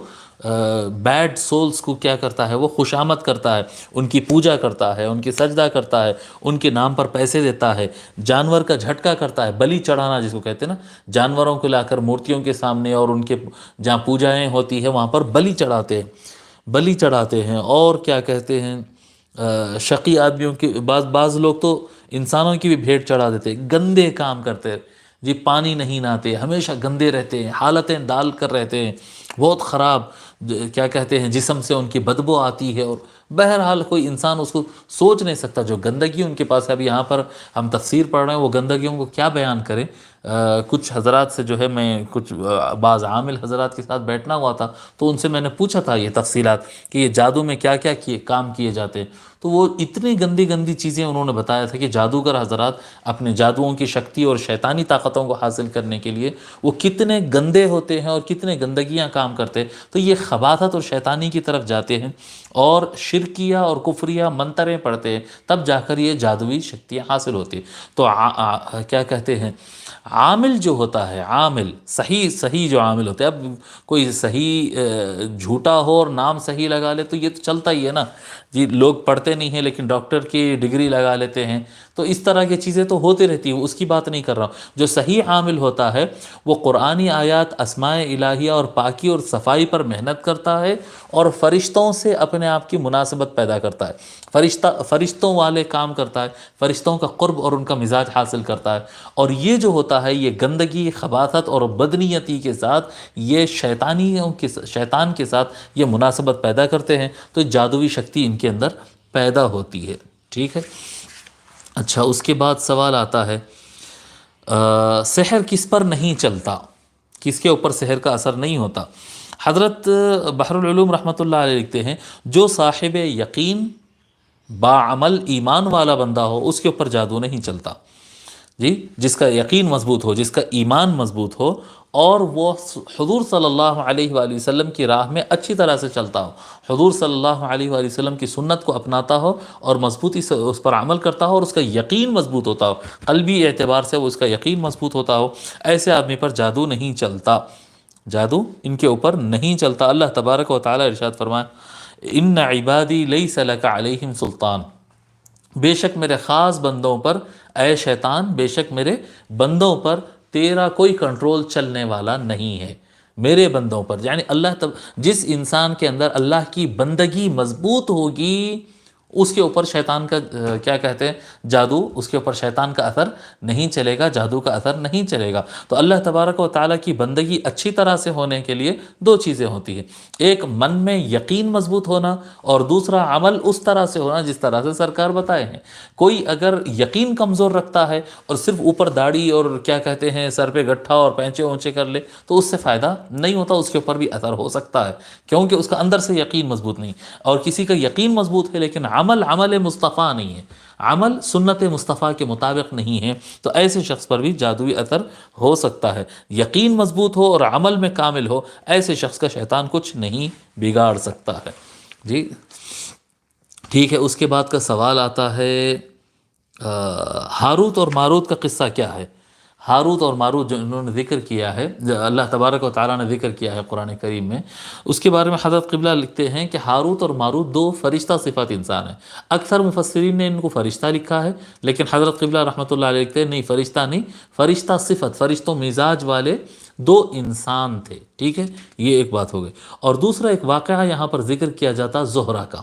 بیڈ سولز کو کیا کرتا ہے؟ وہ خوشامد کرتا ہے، ان کی پوجا کرتا ہے، ان کی سجدہ کرتا ہے، ان کے نام پر پیسے دیتا ہے، جانور کا جھٹکا کرتا ہے، بلی چڑھانا جس کو کہتے ہیں نا، جانوروں کو لا کر مورتیوں کے سامنے اور ان کے جہاں پوجائیں ہوتی ہے وہاں پر بلی چڑھاتے ہیں، اور کیا کہتے ہیں، شقی آدمیوں کی بعض لوگ تو انسانوں کی بھی بھیٹ چڑھا دیتے، گندے کام کرتے جی، پانی نہیں نہاتے، ہمیشہ گندے رہتے ہیں، حالتیں ڈال کر رہتے ہیں، بہت خراب، کیا کہتے ہیں، جسم سے ان کی بدبو آتی ہے، اور بہرحال کوئی انسان اس کو سوچ نہیں سکتا جو گندگی ان کے پاس ہے۔ ابھی یہاں پر ہم تفسیر پڑھ رہے ہیں، وہ گندگیوں کو کیا بیان کریں۔ کچھ حضرات سے جو ہے میں کچھ بعض عامل حضرات کے ساتھ بیٹھنا ہوا تھا، تو ان سے میں نے پوچھا تھا یہ تفصیلات کہ یہ جادو میں کیا کیا کام کیے جاتے ہیں، تو وہ اتنی گندی گندی چیزیں انہوں نے بتایا تھا کہ جادوگر حضرات اپنے جادوؤں کی شکتی اور شیطانی طاقتوں کو حاصل کرنے کے لیے وہ کتنے گندے ہوتے ہیں اور کتنے گندگیاں کام کرتے ہیں، تو یہ خباثت اور شیطانی کی طرف جاتے ہیں اور شرکیہ اور کفریہ منتریں پڑھتے ہیں، تب جا کر یہ جادوئی شکتیاں حاصل ہوتی ہیں۔ تو کیا کہتے ہیں، عامل جو ہوتا ہے، عامل صحیح جو عامل ہوتا ہے، اب کوئی صحیح جھوٹا ہو اور نام صحیح لگا لے تو یہ تو چلتا ہی ہے نا جی، لوگ پڑھتے نہیں ہیں لیکن ڈاکٹر کی ڈگری لگا لیتے ہیں، تو اس طرح کی چیزیں تو ہوتی رہتی ہیں، اس کی بات نہیں کر رہا ہوں۔ جو صحیح عامل ہوتا ہے وہ قرآنی آیات، اسماء الہیہ اور پاکی اور صفائی پر محنت کرتا ہے اور فرشتوں سے اپنے آپ کی مناسبت پیدا کرتا ہے، فرشتوں والے کام کرتا ہے، فرشتوں کا قرب اور ان کا مزاج حاصل کرتا ہے، اور یہ جو ہوتا ہے یہ گندگی، خباثت اور بدنیتی کے ساتھ، یہ شیطان کے ساتھ یہ مناسبت پیدا کرتے ہیں، تو جادوی شکتی ان کے اندر پیدا ہوتی ہے۔ ٹھیک ہے، اچھا، اس کے بعد سوال آتا ہے سحر کس پر نہیں چلتا، کس کے اوپر سحر کا اثر نہیں ہوتا؟ حضرت بحر العلوم رحمۃ اللہ علیہ لکھتے ہیں جو صاحب یقین باعمل ایمان والا بندہ ہو اس کے اوپر جادو نہیں چلتا جی، جس کا یقین مضبوط ہو، جس کا ایمان مضبوط ہو، اور وہ حضور صلی اللہ علیہ وآلہ وسلم کی راہ میں اچھی طرح سے چلتا ہو، حضور صلی اللہ علیہ وآلہ وسلم کی سنت کو اپناتا ہو اور مضبوطی سے اس پر عمل کرتا ہو، اور اس کا یقین مضبوط ہوتا ہو، قلبی اعتبار سے وہ اس کا یقین مضبوط ہوتا ہو، ایسے آدمی پر جادو نہیں چلتا، جادو ان کے اوپر نہیں چلتا۔ اللہ تبارک و تعالی ارشاد فرمائے ان عبادی لیس لک علیہم سلطان، بے شک میرے خاص بندوں پر، اے شیطان بے شک میرے بندوں پر تیرا کوئی کنٹرول چلنے والا نہیں ہے، میرے بندوں پر، یعنی جس انسان کے اندر اللہ کی بندگی مضبوط ہوگی اس کے اوپر شیطان کا کیا کہتے ہیں، جادو، اس کے اوپر شیطان کا اثر نہیں چلے گا، جادو کا اثر نہیں چلے گا۔ تو اللہ تبارک و تعالیٰ کی بندگی اچھی طرح سے ہونے کے لیے دو چیزیں ہوتی ہیں، ایک من میں یقین مضبوط ہونا، اور دوسرا عمل اس طرح سے ہونا جس طرح سے سرکار بتائے ہیں۔ کوئی اگر یقین کمزور رکھتا ہے اور صرف اوپر داڑھی اور کیا کہتے ہیں سر پہ گٹھا اور پینچے اونچے کر لے تو اس سے فائدہ نہیں ہوتا، اس کے اوپر بھی اثر ہو سکتا ہے کیونکہ اس کا اندر سے یقین مضبوط نہیں، اور کسی کا یقین مضبوط ہے لیکن عمل مصطفیٰ نہیں ہے، عمل سنت مصطفیٰ کے مطابق نہیں ہے، تو ایسے شخص پر بھی جادوئی اثر ہو سکتا ہے۔ یقین مضبوط ہو اور عمل میں کامل ہو، ایسے شخص کا شیطان کچھ نہیں بگاڑ سکتا ہے جی۔ ٹھیک ہے، اس کے بعد کا سوال آتا ہے ہاروت اور ماروت کا قصہ کیا ہے؟ ہاروت اور ماروت جو انہوں نے ذکر کیا ہے، اللہ تبارک و تعالیٰ نے ذکر کیا ہے قرآن کریم میں، اس کے بارے میں حضرت قبلہ لکھتے ہیں کہ ہاروت اور ماروت دو فرشتہ صفت انسان ہیں۔ اکثر مفسرین نے ان کو فرشتہ لکھا ہے، لیکن حضرت قبلہ رحمۃ اللہ علیہ لکھتے ہیں نہیں، فرشتہ نہیں، فرشتہ صفت، فرشتوں مزاج والے دو انسان تھے۔ ٹھیک ہے، یہ ایک بات ہو گئی، اور دوسرا ایک واقعہ یہاں پر ذکر کیا جاتا زہرہ کا۔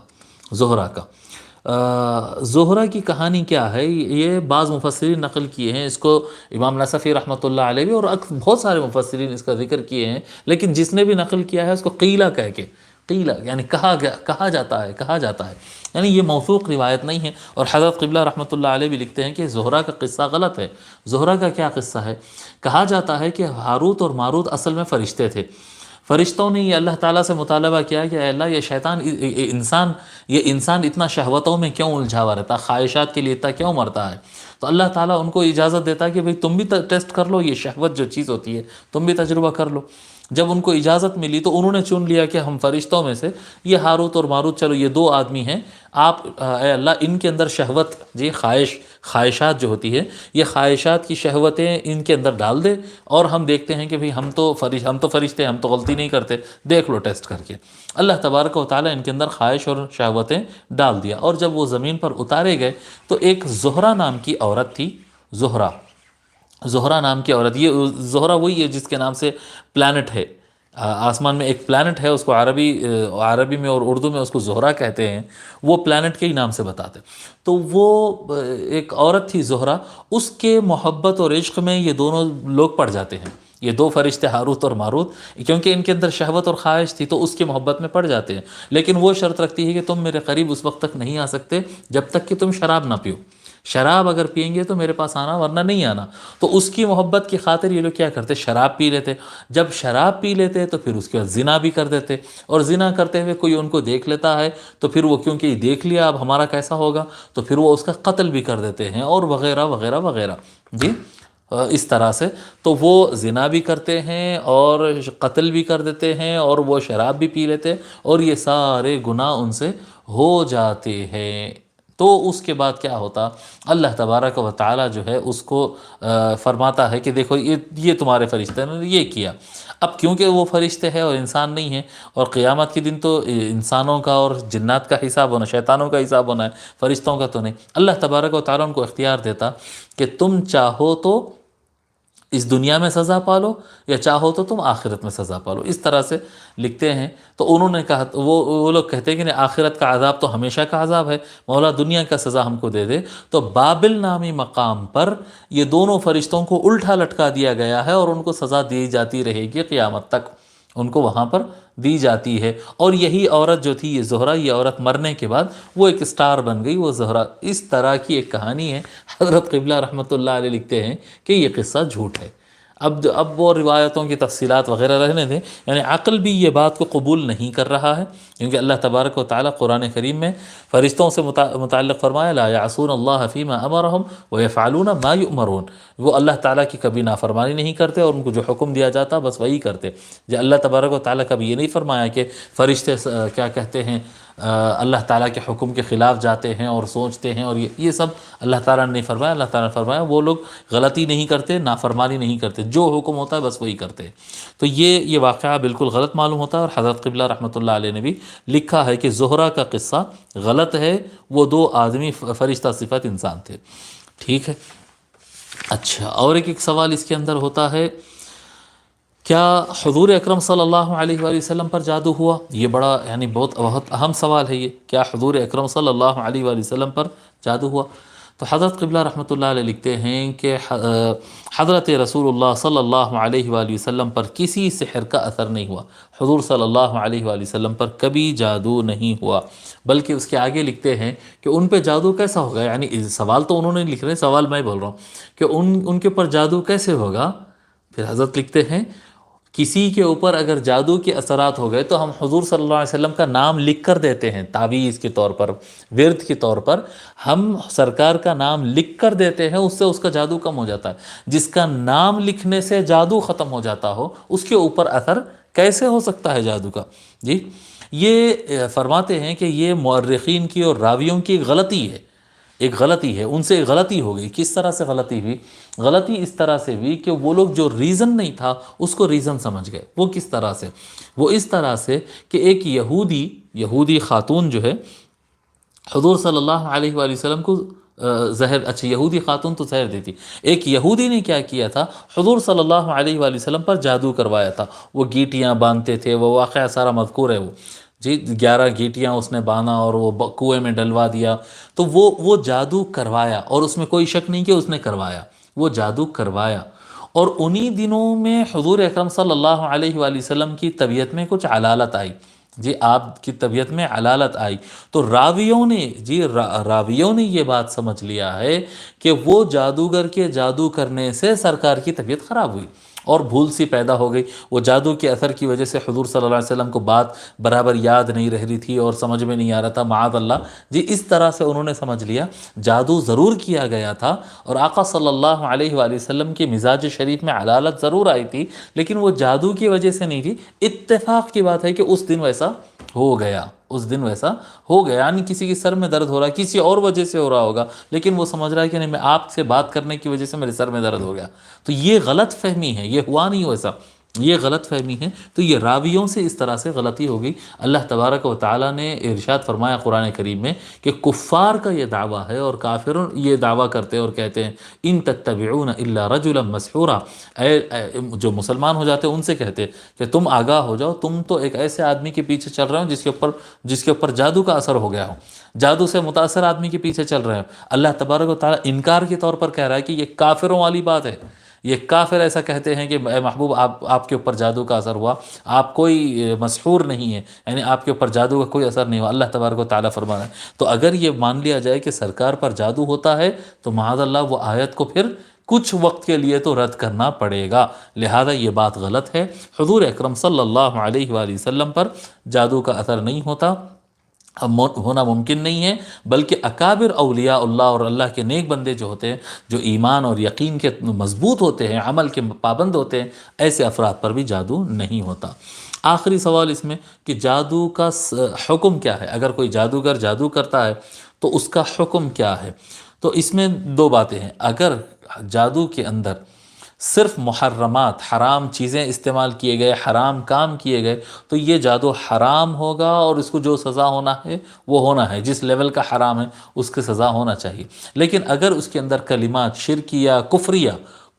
زہرہ کی کہانی کیا ہے، یہ بعض مفسرین نقل کیے ہیں، اس کو امام نصفی رحمۃ اللہ علیہ بھی اور بہت سارے مفسرین اس کا ذکر کیے ہیں، لیکن جس نے بھی نقل کیا ہے اس کو قیلہ کہہ کے، قیلہ یعنی کہا جاتا ہے، یعنی یہ موثوق روایت نہیں ہے، اور حضرت قبلہ رحمۃ اللہ علیہ بھی لکھتے ہیں کہ زہرہ کا قصہ غلط ہے۔ زہرہ کا کیا قصہ ہے؟ کہا جاتا ہے کہ ہاروت اور ماروت اصل میں فرشتے تھے، فرشتوں نے یہ اللہ تعالیٰ سے مطالبہ کیا کہ اے اللہ یہ انسان اتنا شہوتوں میں کیوں الجھا ہوا رہتا، خواہشات کے لیے اتنا کیوں مرتا ہے؟ تو اللہ تعالیٰ ان کو اجازت دیتا ہے کہ بھئی تم بھی ٹیسٹ کر لو، یہ شہوت جو چیز ہوتی ہے تم بھی تجربہ کر لو۔ جب ان کو اجازت ملی تو انہوں نے چن لیا کہ ہم فرشتوں میں سے یہ ہاروت اور ماروت، چلو یہ دو آدمی ہیں، آپ اے اللہ ان کے اندر شہوت جی خواہشات جو ہوتی ہے، یہ خواہشات کی شہوتیں ان کے اندر ڈال دے، اور ہم دیکھتے ہیں کہ بھئی ہم تو فرشتے، ہم تو غلطی نہیں کرتے، دیکھ لو ٹیسٹ کر کے۔ اللہ تبارک و تعالیٰ ان کے اندر خواہش اور شہوتیں ڈال دیا، اور جب وہ زمین پر اتارے گئے تو ایک زہرہ نام کی عورت تھی، زہرہ نام کی عورت، یہ زہرہ وہی ہے جس کے نام سے پلانٹ ہے، آسمان میں ایک پلانٹ ہے، اس کو عربی میں اور اردو میں اس کو زہرہ کہتے ہیں، وہ پلانٹ کے ہی نام سے بتاتے. تو وہ ایک عورت تھی زہرہ، اس کے محبت اور عشق میں یہ دونوں لوگ پڑ جاتے ہیں، یہ دو فرشتے ہاروت اور ماروت، کیونکہ ان کے اندر شہوت اور خواہش تھی تو اس کی محبت میں پڑ جاتے ہیں. لیکن وہ شرط رکھتی ہے کہ تم میرے قریب اس وقت تک نہیں آ سکتے جب تک کہ تم شراب نہ پیو، شراب اگر پئیں گے تو میرے پاس آنا ورنہ نہیں آنا. تو اس کی محبت کی خاطر یہ لوگ کیا کرتے، شراب پی لیتے. جب شراب پی لیتے تو پھر اس کے بعد زنا بھی کر دیتے، اور زنا کرتے ہوئے کوئی ان کو دیکھ لیتا ہے تو پھر وہ کیونکہ یہ دیکھ لیا اب ہمارا کیسا ہوگا، تو پھر وہ اس کا قتل بھی کر دیتے ہیں اور وغیرہ وغیرہ وغیرہ. جی اس طرح سے تو وہ زنا بھی کرتے ہیں اور قتل بھی کر دیتے ہیں اور وہ شراب بھی پی لیتے، اور یہ سارے گناہ ان سے ہو جاتے ہیں. تو اس کے بعد کیا ہوتا، اللہ تبارک و تعالی جو ہے اس کو فرماتا ہے کہ دیکھو یہ تمہارے فرشتے نے یہ کیا. اب کیونکہ وہ فرشتے ہیں اور انسان نہیں ہیں، اور قیامت کے دن تو انسانوں کا اور جنات کا حساب ہونا، شیطانوں کا حساب ہونا ہے، فرشتوں کا تو نہیں. اللہ تبارک و تعالی ان کو اختیار دیتا کہ تم چاہو تو اس دنیا میں سزا پالو یا چاہو تو تم آخرت میں سزا پالو. اس طرح سے لکھتے ہیں. تو انہوں نے کہا، وہ لوگ کہتے ہیں کہ نہیں، آخرت کا عذاب تو ہمیشہ کا عذاب ہے، مولا دنیا کا سزا ہم کو دے دے. تو بابل نامی مقام پر یہ دونوں فرشتوں کو الٹا لٹکا دیا گیا ہے اور ان کو سزا دی جاتی رہے گی قیامت تک، ان کو وہاں پر دی جاتی ہے. اور یہی عورت جو تھی یہ زہرہ، یہ عورت مرنے کے بعد وہ ایک سٹار بن گئی، وہ زہرہ. اس طرح کی ایک کہانی ہے. حضرت قبلہ رحمۃ اللہ علیہ لکھتے ہیں کہ یہ قصہ جھوٹ ہے. اب وہ روایتوں کی تفصیلات وغیرہ رہنے دیں، یعنی عقل بھی یہ بات کو قبول نہیں کر رہا ہے، کیونکہ اللہ تبارک و تعالیٰ قرآن کریم میں فرشتوں سے متعلق فرمایا لا یعصون اللہ فیما امرہم ویفعلون ما یؤمرون. وہ اللہ تعالیٰ کی کبھی نافرمانی نہیں کرتے اور ان کو جو حکم دیا جاتا بس وہی کرتے. جو اللہ تبارک و تعالیٰ کبھی یہ نہیں فرمایا کہ فرشتے کیا کہتے ہیں اللہ تعالیٰ کے حکم کے خلاف جاتے ہیں اور سوچتے ہیں، اور یہ سب اللہ تعالیٰ نے نہیں فرمایا. اللہ تعالیٰ نے فرمایا وہ لوگ غلطی نہیں کرتے، نافرمانی نہیں کرتے، جو حکم ہوتا ہے بس وہی کرتے. تو یہ واقعہ بالکل غلط معلوم ہوتا ہے. اور حضرت قبلہ رحمۃ اللہ علیہ نے بھی لکھا ہے کہ زہرہ کا قصہ غلط ہے، وہ دو آدمی فرشتہ صفت انسان تھے. ٹھیک ہے. اچھا، اور ایک سوال اس کے اندر ہوتا ہے، کیا حضور اکرم صلی اللہ علیہ وآلہ وسلم پر جادو ہوا؟ یہ بڑا یعنی بہت اہم سوال ہے یہ، کیا حضور اکرم صلی اللہ علیہ وآلہ وسلم پر جادو ہوا؟ تو حضرت قبلہ رحمۃ اللہ علیہ لکھتے ہیں کہ حضرت رسول اللہ صلی اللہ علیہ وآلہ وسلم پر کسی سحر کا اثر نہیں ہوا. حضور صلی اللہ علیہ وآلہ وسلم پر کبھی جادو نہیں ہوا. بلکہ اس کے آگے لکھتے ہیں کہ ان پہ جادو کیسا ہوگا، یعنی سوال تو انہوں نے لکھ رہے، سوال میں بول رہا ہوں کہ ان کے اوپر جادو کیسے ہوگا. پھر حضرت لکھتے ہیں کسی کے اوپر اگر جادو کے اثرات ہو گئے تو ہم حضور صلی اللہ علیہ وسلم کا نام لکھ کر دیتے ہیں، تعویذ کے طور پر، ورد کے طور پر ہم سرکار کا نام لکھ کر دیتے ہیں، اس سے اس کا جادو کم ہو جاتا ہے. جس کا نام لکھنے سے جادو ختم ہو جاتا ہو اس کے اوپر اثر کیسے ہو سکتا ہے جادو کا؟ جی یہ فرماتے ہیں کہ یہ مورخین کی اور راویوں کی غلطی ہے، ایک غلطی ہے، ان سے غلطی ہو گئی. کس طرح سے غلطی ہوئی؟ غلطی اس طرح سے ہوئی کہ وہ لوگ جو ریزن نہیں تھا اس کو ریزن سمجھ گئے. وہ کس طرح سے؟ وہ اس طرح سے کہ ایک یہودی خاتون جو ہے حضور صلی اللہ علیہ وآلہ وسلم کو زہر، اچھا یہودی خاتون تو زہر دیتی، ایک یہودی نے کیا کیا تھا، حضور صلی اللہ علیہ وآلہ وسلم پر جادو کروایا تھا. وہ گیٹیاں باندھتے تھے، وہ واقعہ سارا مذکور ہے. وہ جی 11 گیٹیاں اس نے باندھا اور وہ کنویں میں ڈلوا دیا. تو وہ جادو کروایا، اور اس میں کوئی شک نہیں کہ اس نے کروایا، وہ جادو کروایا. اور انہی دنوں میں حضور اکرم صلی اللہ علیہ وآلہ وسلم کی طبیعت میں کچھ علالت آئی. جی آپ کی طبیعت میں علالت آئی تو راویوں نے یہ بات سمجھ لیا ہے کہ وہ جادوگر کے جادو کرنے سے سرکار کی طبیعت خراب ہوئی اور بھول سی پیدا ہو گئی. وہ جادو کے اثر کی وجہ سے حضور صلی اللہ علیہ وسلم کو بات برابر یاد نہیں رہ رہی تھی اور سمجھ میں نہیں آ رہا تھا، معاذ اللہ. جی اس طرح سے انہوں نے سمجھ لیا جادو ضرور کیا گیا تھا، اور آقا صلی اللہ علیہ وآلہ وسلم کے مزاج شریف میں علالت ضرور آئی تھی، لیکن وہ جادو کی وجہ سے نہیں تھی. اتفاق کی بات ہے کہ اس دن ویسا ہو گیا، یعنی کسی کے سر میں درد ہو رہا ہے، کسی اور وجہ سے ہو رہا ہوگا، لیکن وہ سمجھ رہا ہے کہ نہیں، میں آپ سے بات کرنے کی وجہ سے میرے سر میں درد ہو گیا. تو یہ غلط فہمی ہے، یہ ہوا نہیں ویسا. یہ غلط فہمی ہے۔ تو یہ راویوں سے اس طرح سے غلطی ہو گئی۔ اللہ تبارک و تعالیٰ نے ارشاد فرمایا قرآن کریم میں کہ کفار کا یہ دعویٰ ہے اور کافرون یہ دعویٰ کرتے ہیں اور کہتے ہیں ان تتبعون الا رجلا مسحورا، جو مسلمان ہو جاتے ہیں ان سے کہتے ہیں کہ تم آگاہ ہو جاؤ، تم تو ایک ایسے آدمی کے پیچھے چل رہے ہو جس کے اوپر جادو کا اثر ہو گیا ہو، جادو سے متاثر آدمی کے پیچھے چل رہے ہو۔ اللہ تبارک و تعالیٰ انکار کے طور پر کہہ رہا ہے کہ یہ کافروں والی بات ہے۔ یہ کافر ایسا کہتے ہیں کہ اے محبوب آپ کے اوپر جادو کا اثر ہوا، آپ کوئی مسحور نہیں ہے، یعنی آپ کے اوپر جادو کا کوئی اثر نہیں ہوا۔ اللہ تبارک و تعالیٰ فرما رہا ہے۔ تو اگر یہ مان لیا جائے کہ سرکار پر جادو ہوتا ہے تو معاذ اللہ وہ آیت کو پھر کچھ وقت کے لیے تو رد کرنا پڑے گا، لہذا یہ بات غلط ہے۔ حضور اکرم صلی اللہ علیہ وآلہ وسلم پر جادو کا اثر نہیں ہوتا، ہونا ممکن نہیں ہے، بلکہ اکابر اولیاء اللہ اور اللہ کے نیک بندے جو ہوتے ہیں، جو ایمان اور یقین کے مضبوط ہوتے ہیں، عمل کے پابند ہوتے ہیں، ایسے افراد پر بھی جادو نہیں ہوتا۔ آخری سوال اس میں کہ جادو کا حکم کیا ہے؟ اگر کوئی جادوگر جادو کرتا ہے تو اس کا حکم کیا ہے؟ تو اس میں دو باتیں ہیں۔ اگر جادو کے اندر صرف محرمات، حرام چیزیں استعمال کیے گئے، حرام کام کیے گئے، تو یہ جادو حرام ہوگا اور اس کو جو سزا ہونا ہے وہ ہونا ہے، جس لیول کا حرام ہے اس کی سزا ہونا چاہیے۔ لیکن اگر اس کے اندر کلمات شرکیہ،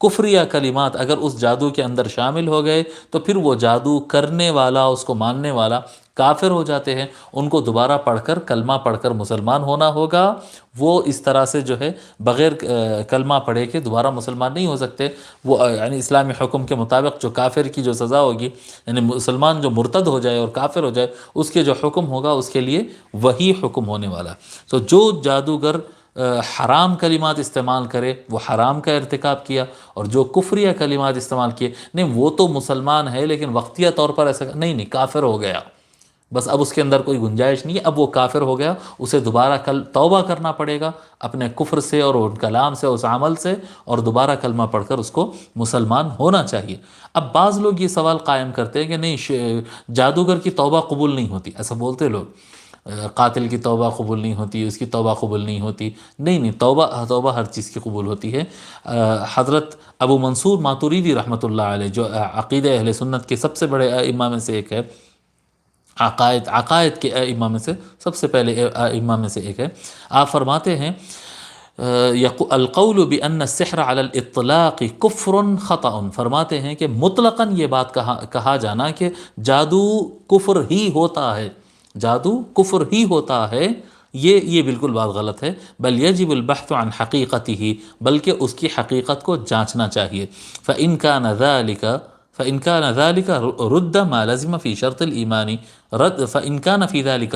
کفریہ کلمات اگر اس جادو کے اندر شامل ہو گئے تو پھر وہ جادو کرنے والا، اس کو ماننے والا کافر ہو جاتے ہیں۔ ان کو دوبارہ پڑھ کر، کلمہ پڑھ کر مسلمان ہونا ہوگا۔ وہ اس طرح سے جو ہے بغیر کلمہ پڑھے کے دوبارہ مسلمان نہیں ہو سکتے۔ وہ یعنی اسلامی حکم کے مطابق جو کافر کی جو سزا ہوگی، یعنی مسلمان جو مرتد ہو جائے اور کافر ہو جائے، اس کے جو حکم ہوگا اس کے لیے وہی حکم ہونے والا۔ تو جو جادوگر حرام کلمات استعمال کرے وہ حرام کا ارتکاب کیا، اور جو کفریہ کلمات استعمال کیے، نہیں وہ تو مسلمان ہے لیکن وقتیہ طور پر ایسا نہیں کافر ہو گیا، بس اب اس کے اندر کوئی گنجائش نہیں ہے، اب وہ کافر ہو گیا، اسے دوبارہ توبہ کرنا پڑے گا اپنے کفر سے اور ان کلام سے، اس عمل سے، اور دوبارہ کلمہ پڑھ کر اس کو مسلمان ہونا چاہیے۔ اب بعض لوگ یہ سوال قائم کرتے ہیں کہ نہیں جادوگر کی توبہ قبول نہیں ہوتی، ایسا بولتے لوگ، قاتل کی توبہ قبول نہیں ہوتی، اس کی توبہ قبول نہیں ہوتی۔ نہیں، توبہ ہر چیز کی قبول ہوتی ہے۔ حضرت ابو منصور ماتوریدی رحمۃ اللہ علیہ، جو عقیدہ اہل سنت کے سب سے بڑے ائمہ میں سے ایک ہے، عقائد کے ائمہ میں سے سب سے پہلے ائمہ میں سے ایک ہے، آپ فرماتے ہیں القول بأن السحر على الاطلاق کفر خطأ، فرماتے ہیں کہ مطلقاً یہ بات کہا جانا کہ جادو کفر ہی ہوتا ہے، جادو کفر ہی ہوتا ہے، یہ بالکل بات غلط ہے۔ بل یجب البحث عن حقیقته، بلکہ اس کی حقیقت کو جانچنا چاہیے۔ فإن كان ذلك رد ما لزم في شرط الإيمان فإن كان في ذلك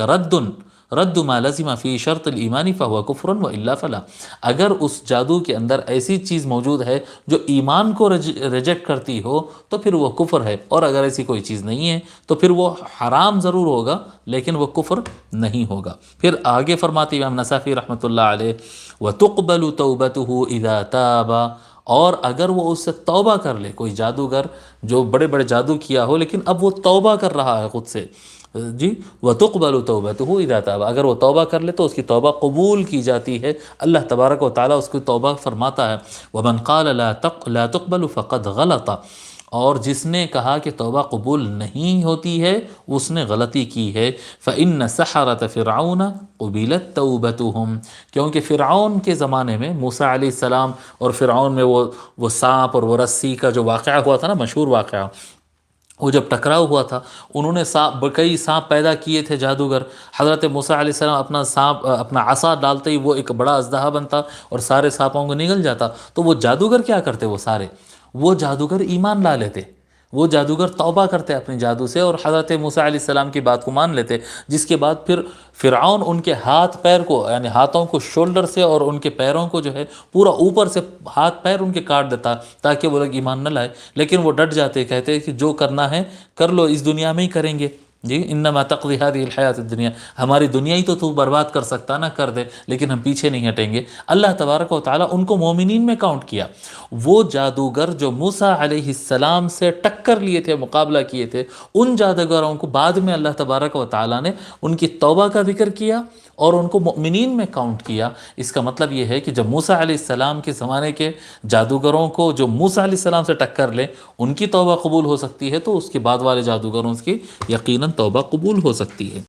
رد ما لزم في شرط الإيمان فهو كفر وإلا فلا، اگر اس جادو کے اندر ایسی چیز موجود ہے جو ایمان کو ریجیکٹ کرتی ہو تو پھر وہ کفر ہے، اور اگر ایسی کوئی چیز نہیں ہے تو پھر وہ حرام ضرور ہوگا لیکن وہ کفر نہیں ہوگا۔ پھر آگے فرماتے امام نصافی رحمۃ اللہ علیہ وَتُقْبَلُ تَوْبَتُهُ إِذَا تَابَ، اور اگر وہ اس سے توبہ کر لے، کوئی جادوگر جو بڑے بڑے جادو کیا ہو لیکن اب وہ توبہ کر رہا ہے خود سے، جی وَتُقْبَلُ تَوْبَتُهُ إِذَا تَابَ، اگر وہ توبہ کر لے تو اس کی توبہ قبول کی جاتی ہے، اللہ تبارک و تعالیٰ اس کی توبہ فرماتا ہے۔ وَمَنْ قَالَ لَا تُقْبَلُ فَقَدْ غَلَطَ، اور جس نے کہا کہ توبہ قبول نہیں ہوتی ہے اس نے غلطی کی ہے۔ فَإِنَّ سَحَرَةَ فِرْعَوْنَ قُبِلَتْ تَوْبَتُهُمْ، کیونکہ فرعون کے زمانے میں موسیٰ علیہ السلام اور فرعون میں وہ سانپ اور وہ رسی کا جو واقعہ ہوا تھا نا، مشہور واقعہ، وہ جب ٹکراؤ ہوا تھا، انہوں نے کئی سانپ پیدا کیے تھے جادوگر۔ حضرت موسیٰ علیہ السلام اپنا عصا ڈالتے ہی وہ ایک بڑا اژدہا بنتا اور سارے سانپوں کو نگل جاتا۔ تو وہ جادوگر کیا کرتے، وہ جادوگر ایمان لا لیتے، وہ جادوگر توبہ کرتے اپنے جادو سے اور حضرت موسیٰ علیہ السلام کی بات کو مان لیتے، جس کے بعد پھر فرعون ان کے ہاتھ پیر کو، یعنی ہاتھوں کو شولڈر سے اور ان کے پیروں کو جو ہے پورا اوپر سے ہاتھ پیر ان کے کاٹ دیتا تاکہ وہ لوگ ایمان نہ لائے، لیکن وہ ڈٹ جاتے، کہتے کہ جو کرنا ہے کر لو، اس دنیا میں ہی کریں گے، جی انما تقضی هذه الحیات الدنیا، ہماری دنیا ہی تو برباد کر سکتا نہ کر دے، لیکن ہم پیچھے نہیں ہٹیں گے۔ اللہ تبارک و تعالیٰ ان کو مومنین میں کاؤنٹ کیا۔ وہ جادوگر جو موسیٰ علیہ السلام سے ٹکر لیے تھے، مقابلہ کیے تھے، ان جادوگروں کو بعد میں اللہ تبارک و تعالیٰ نے ان کی توبہ کا ذکر کیا اور ان کو مؤمنین میں کاؤنٹ کیا۔ اس کا مطلب یہ ہے کہ جب موسیٰ علیہ السلام کے زمانے کے جادوگروں کو جو موسیٰ علیہ السلام سے ٹکر لیں ان کی توبہ قبول ہو سکتی ہے، تو اس کے بعد والے جادوگروں کی یقیناً توبہ قبول ہو سکتی ہے۔